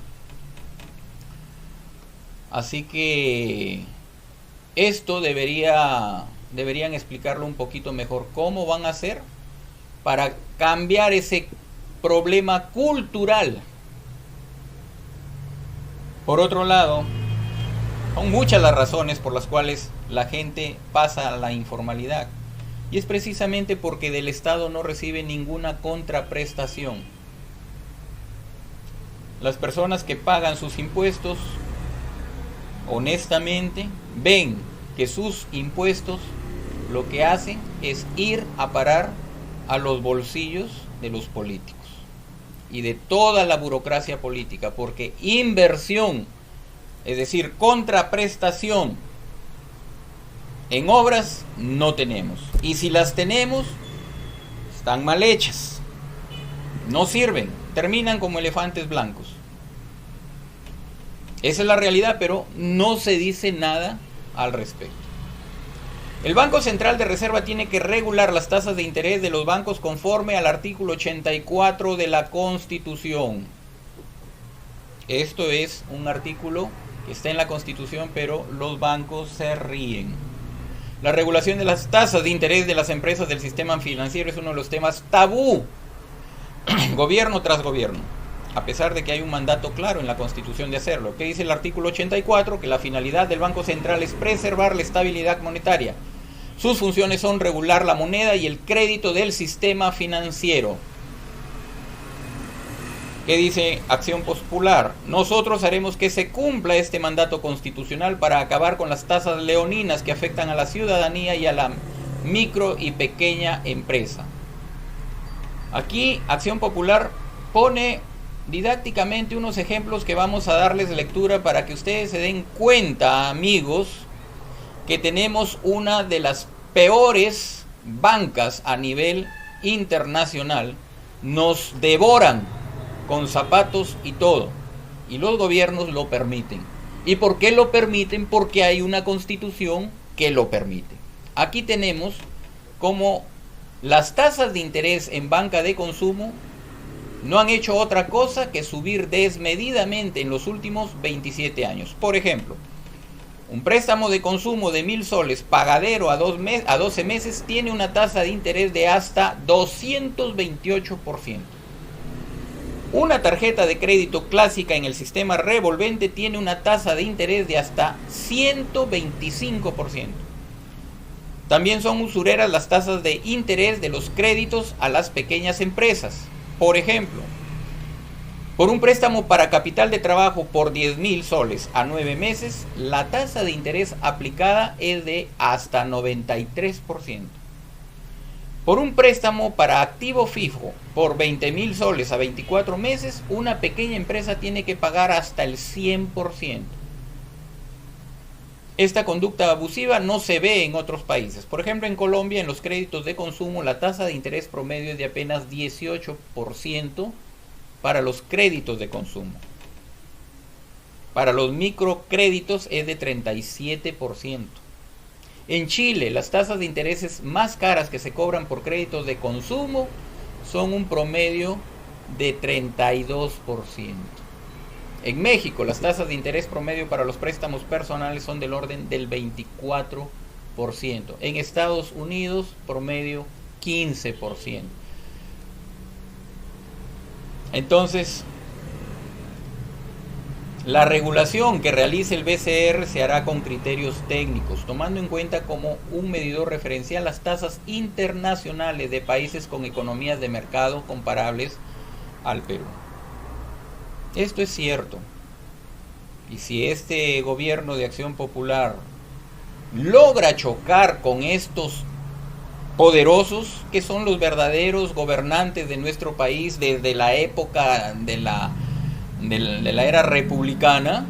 Así que esto deberían explicarlo un poquito mejor. ¿Cómo van a hacer para cambiar ese problema cultural? Por otro lado, son muchas las razones por las cuales la gente pasa a la informalidad. Y es precisamente porque del Estado no recibe ninguna contraprestación. Las personas que pagan sus impuestos, honestamente, ven que sus impuestos lo que hacen es ir a parar a los bolsillos de los políticos y de toda la burocracia política, porque inversión, es decir, contraprestación en obras no tenemos, y si las tenemos están mal hechas, no sirven, terminan como elefantes blancos. Esa es la realidad, pero no se dice nada al respecto. El Banco Central de Reserva tiene que regular las tasas de interés de los bancos conforme al artículo 84 de la Constitución. Esto es un artículo que está en la Constitución, pero los bancos se ríen. La regulación de las tasas de interés de las empresas del sistema financiero es uno de los temas tabú, gobierno tras gobierno, a pesar de que hay un mandato claro en la Constitución de hacerlo. ¿Qué dice el artículo 84? Que la finalidad del Banco Central es preservar la estabilidad monetaria. Sus funciones son regular la moneda y el crédito del sistema financiero. ¿Qué dice Acción Popular? Nosotros haremos que se cumpla este mandato constitucional para acabar con las tasas leoninas que afectan a la ciudadanía y a la micro y pequeña empresa. Aquí Acción Popular pone didácticamente unos ejemplos que vamos a darles lectura para que ustedes se den cuenta, amigos, que tenemos una de las peores bancas a nivel internacional. Nos devoran con zapatos y todo, y los gobiernos lo permiten. ¿Y por qué lo permiten? Porque hay una constitución que lo permite. Aquí tenemos como las tasas de interés en banca de consumo no han hecho otra cosa que subir desmedidamente en los últimos 27 años. Por ejemplo, un préstamo de consumo de 1.000 soles pagadero a 12 meses tiene una tasa de interés de hasta 228%. Una tarjeta de crédito clásica en el sistema revolvente tiene una tasa de interés de hasta 125%. También son usureras las tasas de interés de los créditos a las pequeñas empresas. Por ejemplo, por un préstamo para capital de trabajo por 10.000 soles a 9 meses, la tasa de interés aplicada es de hasta 93%. Por un préstamo para activo fijo por 20.000 soles a 24 meses, una pequeña empresa tiene que pagar hasta el 100%. Esta conducta abusiva no se ve en otros países. Por ejemplo, en Colombia, en los créditos de consumo, la tasa de interés promedio es de apenas 18% para los créditos de consumo. Para los microcréditos es de 37%. En Chile, las tasas de intereses más caras que se cobran por créditos de consumo son un promedio de 32%. En México, las tasas de interés promedio para los préstamos personales son del orden del 24%. En Estados Unidos, promedio 15%. Entonces, la regulación que realice el BCR se hará con criterios técnicos, tomando en cuenta como un medidor referencial las tasas internacionales de países con economías de mercado comparables al Perú. Esto es cierto. Y si este gobierno de Acción Popular logra chocar con estos poderosos, que son los verdaderos gobernantes de nuestro país desde la época de la era republicana,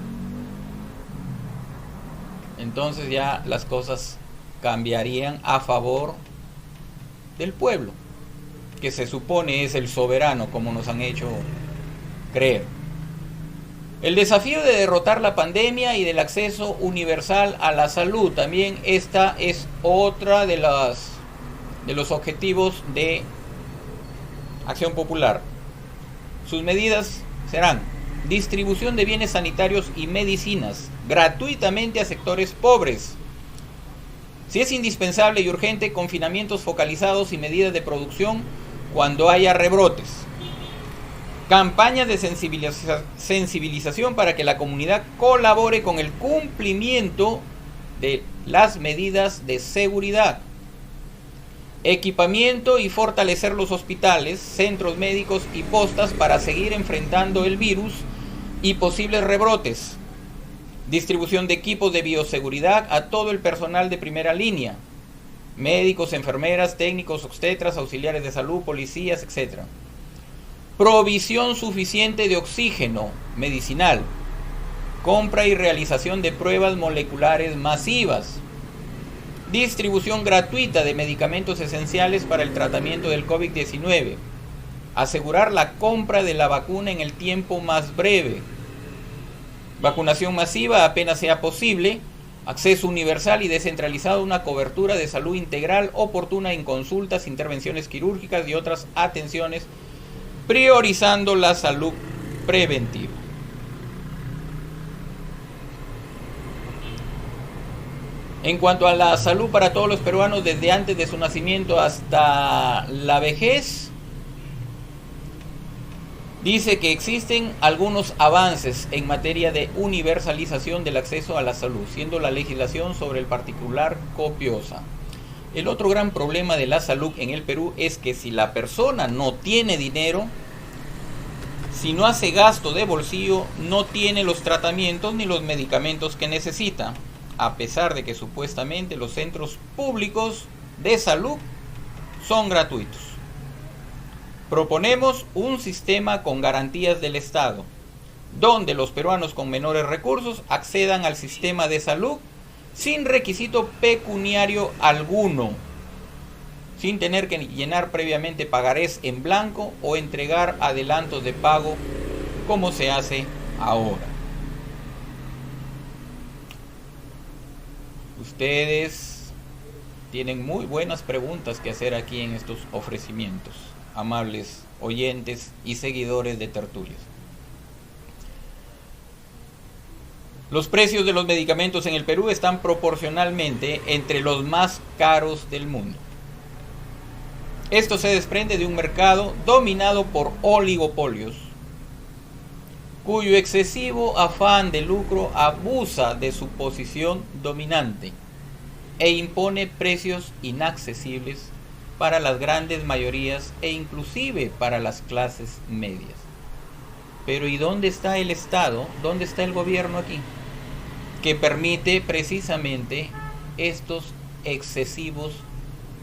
entonces ya las cosas cambiarían a favor del pueblo, que se supone es el soberano, como nos han hecho creer. El desafío de derrotar la pandemia y del acceso universal a la salud, también esta es otra de los objetivos de Acción Popular. Sus medidas serán: distribución de bienes sanitarios y medicinas gratuitamente a sectores pobres. Si es indispensable y urgente, confinamientos focalizados y medidas de producción cuando haya rebrotes. Campañas de sensibilización para que la comunidad colabore con el cumplimiento de las medidas de seguridad. Equipamiento y fortalecer los hospitales, centros médicos y postas para seguir enfrentando el virus y posibles rebrotes. Distribución de equipos de bioseguridad a todo el personal de primera línea. Médicos, enfermeras, técnicos, obstetras, auxiliares de salud, policías, etc. Provisión suficiente de oxígeno medicinal. Compra y realización de pruebas moleculares masivas. Distribución gratuita de medicamentos esenciales para el tratamiento del COVID-19. Asegurar la compra de la vacuna en el tiempo más breve. Vacunación masiva apenas sea posible. acceso universal y descentralizado, una cobertura de salud integral oportuna en consultas, intervenciones quirúrgicas y otras atenciones, priorizando la salud preventiva. En cuanto a la salud para todos los peruanos desde antes de su nacimiento hasta la vejez, dice que existen algunos avances en materia de universalización del acceso a la salud, siendo la legislación sobre el particular copiosa. El otro gran problema de la salud en el Perú es que si la persona no tiene dinero, si no hace gasto de bolsillo, no tiene los tratamientos ni los medicamentos que necesita, a pesar de que supuestamente los centros públicos de salud son gratuitos. Proponemos un sistema con garantías del Estado, donde los peruanos con menores recursos accedan al sistema de salud sin requisito pecuniario alguno, sin tener que llenar previamente pagarés en blanco o entregar adelantos de pago como se hace ahora. Ustedes tienen muy buenas preguntas que hacer aquí en estos ofrecimientos, amables oyentes y seguidores de Tertulias. Los precios de los medicamentos en el Perú están proporcionalmente entre los más caros del mundo. Esto se desprende de un mercado dominado por oligopolios, cuyo excesivo afán de lucro abusa de su posición dominante e impone precios inaccesibles para las grandes mayorías e inclusive para las clases medias. Pero ¿y dónde está el Estado? ¿Dónde está el gobierno aquí? Que permite precisamente estos excesivos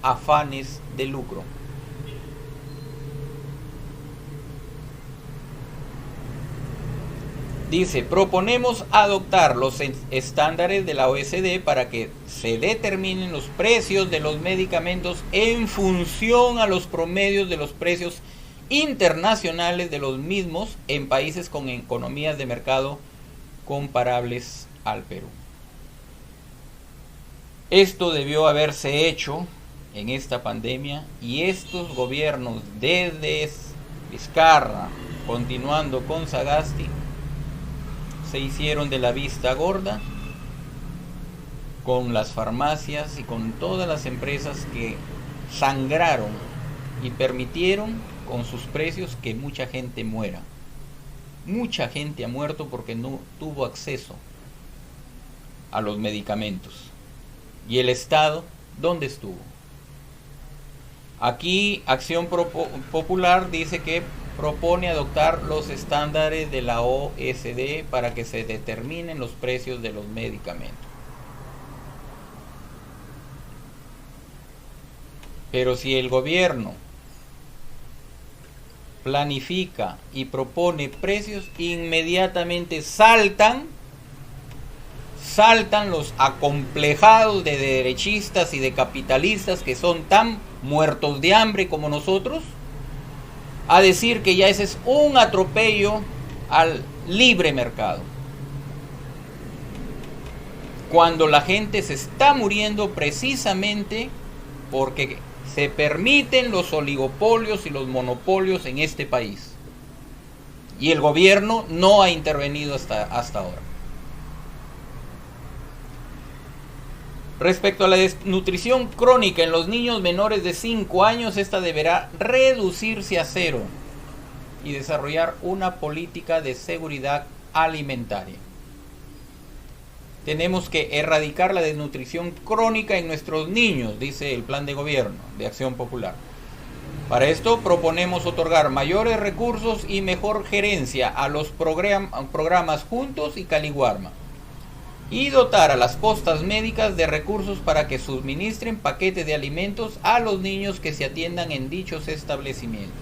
afanes de lucro. Dice, proponemos adoptar los estándares de la OECD para que se determinen los precios de los medicamentos en función a los promedios de los precios internacionales de los mismos en países con economías de mercado comparables al Perú. Esto debió haberse hecho en esta pandemia y estos gobiernos desde Vizcarra, continuando con Sagasti, se hicieron de la vista gorda con las farmacias y con todas las empresas que sangraron y permitieron con sus precios que mucha gente muera. Mucha gente ha muerto porque no tuvo acceso a los medicamentos. ¿Y el Estado dónde estuvo? Aquí Acción Popular dice que propone adoptar los estándares de la OECD para que se determinen los precios de los medicamentos. Pero si el gobierno planifica y propone precios, inmediatamente saltan los acomplejados de derechistas y de capitalistas que son tan muertos de hambre como nosotros, a decir que ya ese es un atropello al libre mercado. Cuando la gente se está muriendo precisamente porque se permiten los oligopolios y los monopolios en este país. Y el gobierno no ha intervenido hasta ahora. Respecto a la desnutrición crónica en los niños menores de 5 años, esta deberá reducirse a 0 y desarrollar una política de seguridad alimentaria. Tenemos que erradicar la desnutrición crónica en nuestros niños, dice el plan de gobierno de Acción Popular. Para esto proponemos otorgar mayores recursos y mejor gerencia a los programas Juntos y Caliwarma, y dotar a las postas médicas de recursos para que suministren paquetes de alimentos a los niños que se atiendan en dichos establecimientos.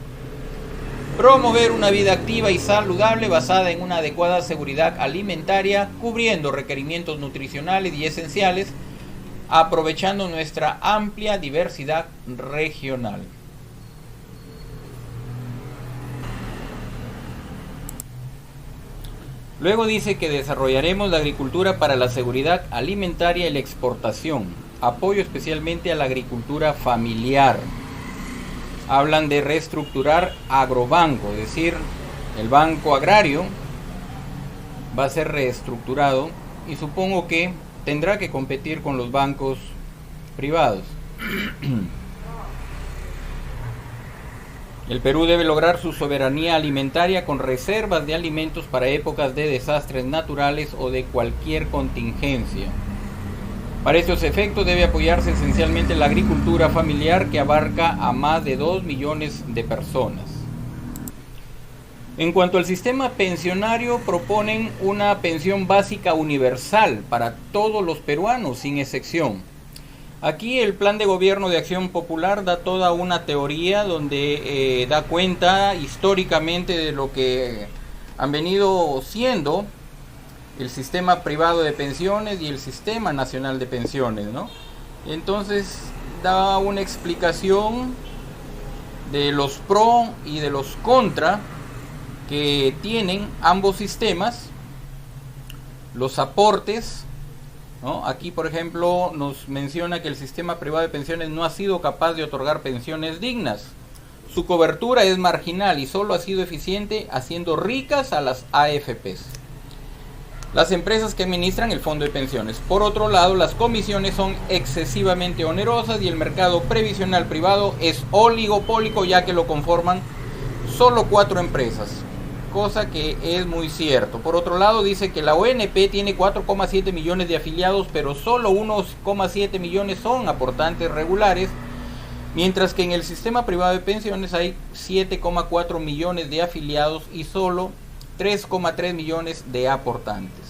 Promover una vida activa y saludable basada en una adecuada seguridad alimentaria, cubriendo requerimientos nutricionales y esenciales, aprovechando nuestra amplia diversidad regional. Luego dice que desarrollaremos la agricultura para la seguridad alimentaria y la exportación. Apoyo especialmente a la agricultura familiar. Hablan de reestructurar agrobanco, es decir, el banco agrario va a ser reestructurado y supongo que tendrá que competir con los bancos privados. El Perú debe lograr su soberanía alimentaria con reservas de alimentos para épocas de desastres naturales o de cualquier contingencia. Para estos efectos debe apoyarse esencialmente la agricultura familiar que abarca a más de 2 millones de personas. En cuanto al sistema pensionario, proponen una pensión básica universal para todos los peruanos sin excepción. Aquí el Plan de Gobierno de Acción Popular da toda una teoría donde da cuenta históricamente de lo que han venido siendo el sistema privado de pensiones y el sistema nacional de pensiones, ¿no? Entonces da una explicación de los pro y de los contra que tienen ambos sistemas, los aportes, ¿no? Aquí, por ejemplo, nos menciona que el sistema privado de pensiones no ha sido capaz de otorgar pensiones dignas. Su cobertura es marginal y solo ha sido eficiente haciendo ricas a las AFPs, las empresas que administran el fondo de pensiones. Por otro lado, las comisiones son excesivamente onerosas y el mercado previsional privado es oligopólico, ya que lo conforman solo 4 empresas. Cosa que es muy cierto. Por otro lado, dice que la ONP tiene 4,7 millones de afiliados, pero solo 1,7 millones son aportantes regulares, mientras que en el sistema privado de pensiones hay 7,4 millones de afiliados y solo 3,3 millones de aportantes.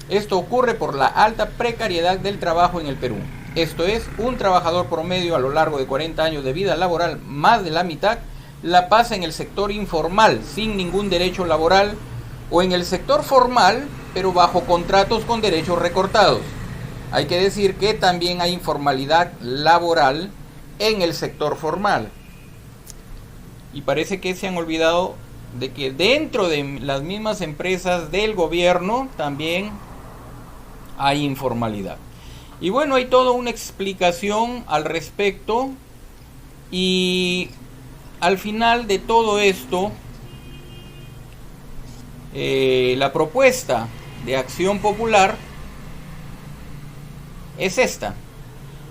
Esto ocurre por la alta precariedad del trabajo en el Perú. Esto es, un trabajador promedio a lo largo de 40 años de vida laboral, más de la mitad la pasa en el sector informal, sin ningún derecho laboral, o en el sector formal, pero bajo contratos con derechos recortados. Hay que decir que también hay informalidad laboral en el sector formal. Y parece que se han olvidado de que dentro de las mismas empresas del gobierno también hay informalidad. Y bueno, hay toda una explicación al respecto, y al final de todo esto, la propuesta de Acción Popular es esta.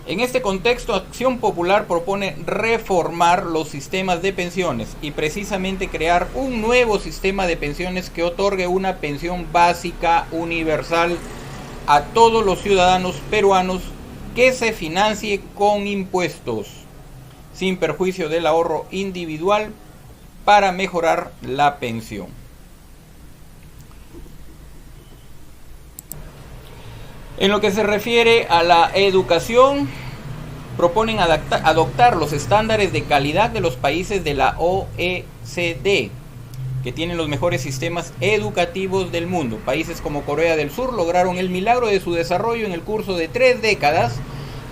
En este contexto, Acción Popular propone reformar los sistemas de pensiones y precisamente crear un nuevo sistema de pensiones que otorgue una pensión básica universal a todos los ciudadanos peruanos, que se financie con impuestos, sin perjuicio del ahorro individual, para mejorar la pensión. En lo que se refiere a la educación, proponen adoptar los estándares de calidad de los países de la OECD, que tienen los mejores sistemas educativos del mundo. Países como Corea del Sur lograron el milagro de su desarrollo en el curso de 3 décadas,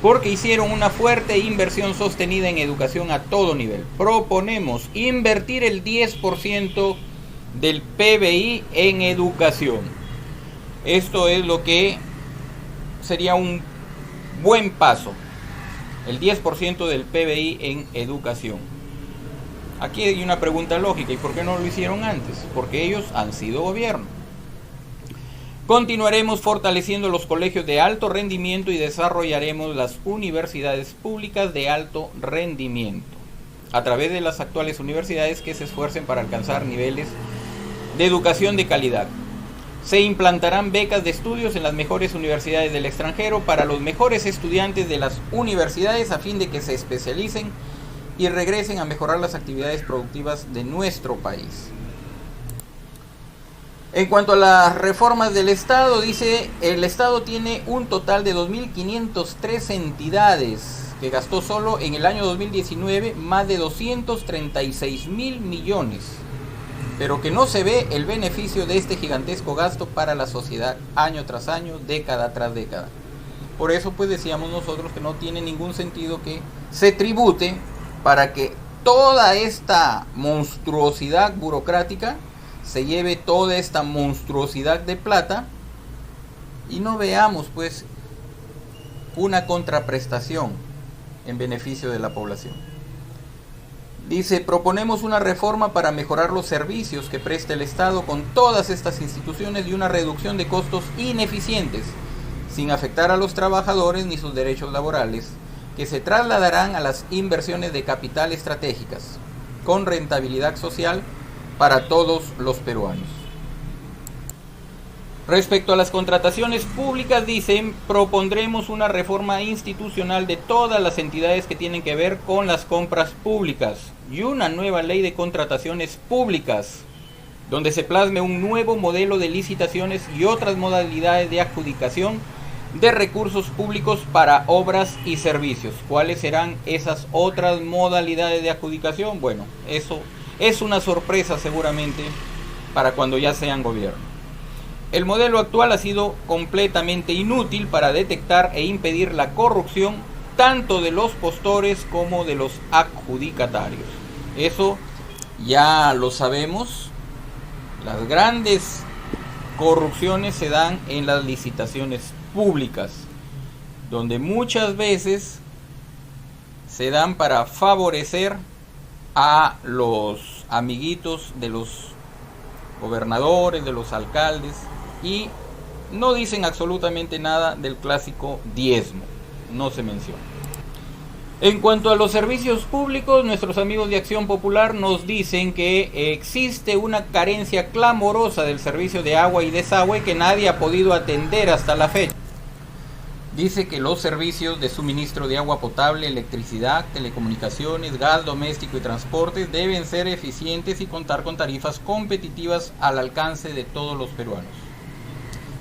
porque hicieron una fuerte inversión sostenida en educación a todo nivel. Proponemos invertir el 10% del PBI en educación. Esto es lo que sería un buen paso, el 10% del PBI en educación. Aquí hay una pregunta lógica: ¿y por qué no lo hicieron antes? Porque ellos han sido gobierno. Continuaremos fortaleciendo los colegios de alto rendimiento y desarrollaremos las universidades públicas de alto rendimiento a través de las actuales universidades que se esfuercen para alcanzar niveles de educación de calidad. Se implantarán becas de estudios en las mejores universidades del extranjero para los mejores estudiantes de las universidades, a fin de que se especialicen y regresen a mejorar las actividades productivas de nuestro país. En cuanto a las reformas del Estado, dice: el Estado tiene un total de 2.503 entidades, que gastó solo en el año 2019 más de 236.000 millones, pero que no se ve el beneficio de este gigantesco gasto para la sociedad año tras año, década tras década. Por eso pues decíamos nosotros que no tiene ningún sentido que se tribute para que toda esta monstruosidad burocrática se lleve toda esta monstruosidad de plata y no veamos pues una contraprestación en beneficio de la población. Dice, proponemos una reforma para mejorar los servicios que presta el Estado con todas estas instituciones y una reducción de costos ineficientes, sin afectar a los trabajadores ni sus derechos laborales, que se trasladarán a las inversiones de capital estratégicas, con rentabilidad social para todos los peruanos. Respecto a las contrataciones públicas, dicen, propondremos una reforma institucional de todas las entidades que tienen que ver con las compras públicas y una nueva ley de contrataciones públicas, donde se plasme un nuevo modelo de licitaciones y otras modalidades de adjudicación de recursos públicos para obras y servicios. ¿Cuáles serán esas otras modalidades de adjudicación? Bueno, eso es una sorpresa seguramente para cuando ya sean gobierno. El modelo actual ha sido completamente inútil para detectar e impedir la corrupción tanto de los postores como de los adjudicatarios. Eso ya lo sabemos. Las grandes corrupciones se dan en las licitaciones públicas, donde muchas veces se dan para favorecer a los amiguitos de los gobernadores, de los alcaldes, y no dicen absolutamente nada del clásico diezmo, no se menciona. En cuanto a los servicios públicos, nuestros amigos de Acción Popular nos dicen que existe una carencia clamorosa del servicio de agua y desagüe que nadie ha podido atender hasta la fecha. Dice que los servicios de suministro de agua potable, electricidad, telecomunicaciones, gas doméstico y transportes deben ser eficientes y contar con tarifas competitivas al alcance de todos los peruanos.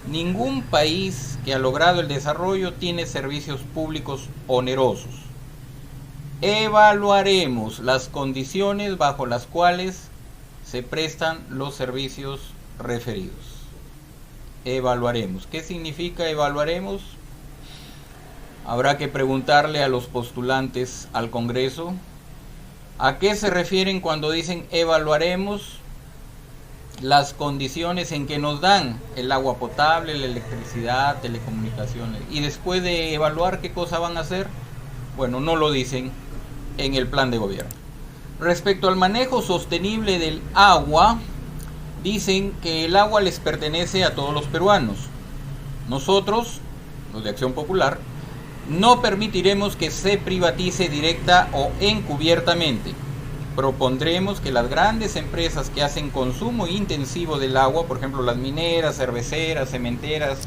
Ningún país que ha logrado el desarrollo tiene servicios públicos onerosos. Evaluaremos las condiciones bajo las cuales se prestan los servicios referidos. Evaluaremos. ¿Qué significa evaluaremos? Habrá que preguntarle a los postulantes al Congreso a qué se refieren cuando dicen evaluaremos las condiciones en que nos dan el agua potable, la electricidad, telecomunicaciones. Y después de evaluar, ¿qué cosa van a hacer? Bueno, no lo dicen en el plan de gobierno. Respecto al manejo sostenible del agua, dicen que el agua les pertenece a todos los peruanos. Nosotros, los de Acción Popular, no permitiremos que se privatice directa o encubiertamente. Propondremos que las grandes empresas que hacen consumo intensivo del agua, por ejemplo las mineras, cerveceras, cementeras,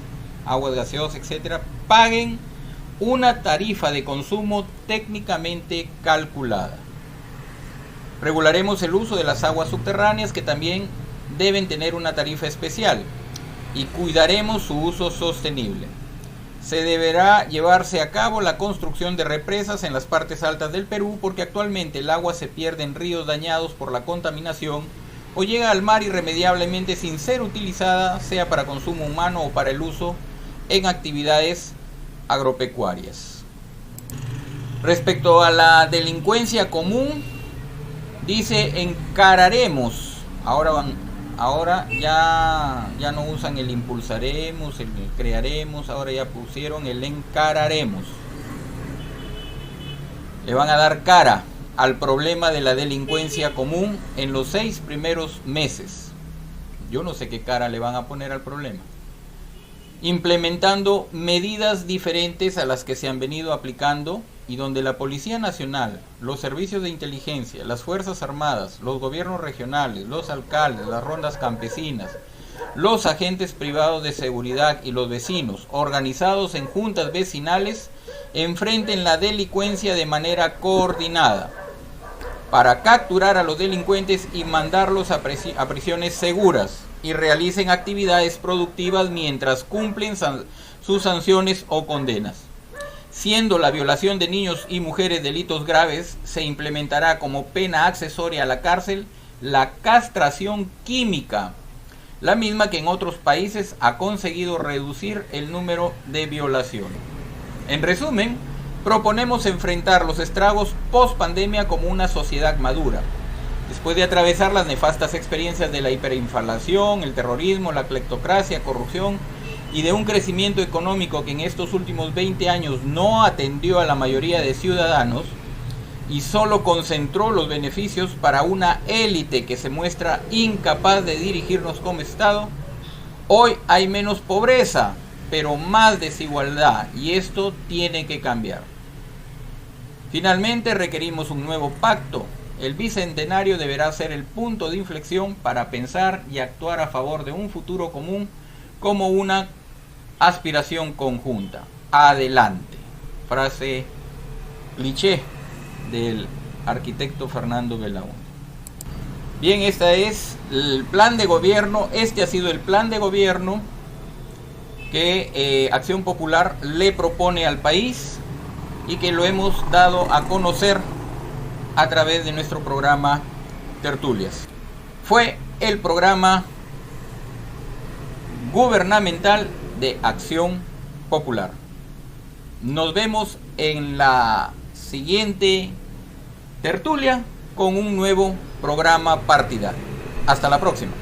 aguas gaseosas, etcétera, paguen una tarifa de consumo técnicamente calculada. Regularemos el uso de las aguas subterráneas, que también deben tener una tarifa especial, y cuidaremos su uso sostenible. Se deberá llevarse a cabo la construcción de represas en las partes altas del Perú, porque actualmente el agua se pierde en ríos dañados por la contaminación o llega al mar irremediablemente sin ser utilizada, sea para consumo humano o para el uso en actividades agropecuarias. Respecto a la delincuencia común, dice encararemos. Ahora ya no usan el impulsaremos, el crearemos, ahora ya pusieron el encararemos. Le van a dar cara al problema de la delincuencia común en los 6 primeros meses. Yo no sé qué cara le van a poner al problema. Implementando medidas diferentes a las que se han venido aplicando, y donde la Policía Nacional, los servicios de inteligencia, las Fuerzas Armadas, los gobiernos regionales, los alcaldes, las rondas campesinas, los agentes privados de seguridad y los vecinos, organizados en juntas vecinales, enfrenten la delincuencia de manera coordinada para capturar a los delincuentes y mandarlos a prisiones seguras, y realicen actividades productivas mientras cumplen sus sanciones o condenas. Siendo la violación de niños y mujeres delitos graves, se implementará como pena accesoria a la cárcel la castración química, la misma que en otros países ha conseguido reducir el número de violaciones. En resumen, proponemos enfrentar los estragos post pandemia como una sociedad madura, Después de atravesar las nefastas experiencias de la hiperinflación, el terrorismo, la cleptocracia, corrupción y de un crecimiento económico que en estos últimos 20 años no atendió a la mayoría de ciudadanos y solo concentró los beneficios para una élite que se muestra incapaz de dirigirnos como Estado, hoy hay menos pobreza, pero más desigualdad, y esto tiene que cambiar. Finalmente requerimos un nuevo pacto. El bicentenario deberá ser el punto de inflexión para pensar y actuar a favor de un futuro común como una aspiración conjunta. Adelante. Frase cliché del arquitecto Fernando Belaúnde. Bien, este es el plan de gobierno. Este ha sido el plan de gobierno que Acción Popular le propone al país y que lo hemos dado a conocer a través de nuestro programa Tertulias. Fue el programa gubernamental de Acción Popular. Nos vemos en la siguiente tertulia con un nuevo programa partidario. Hasta la próxima.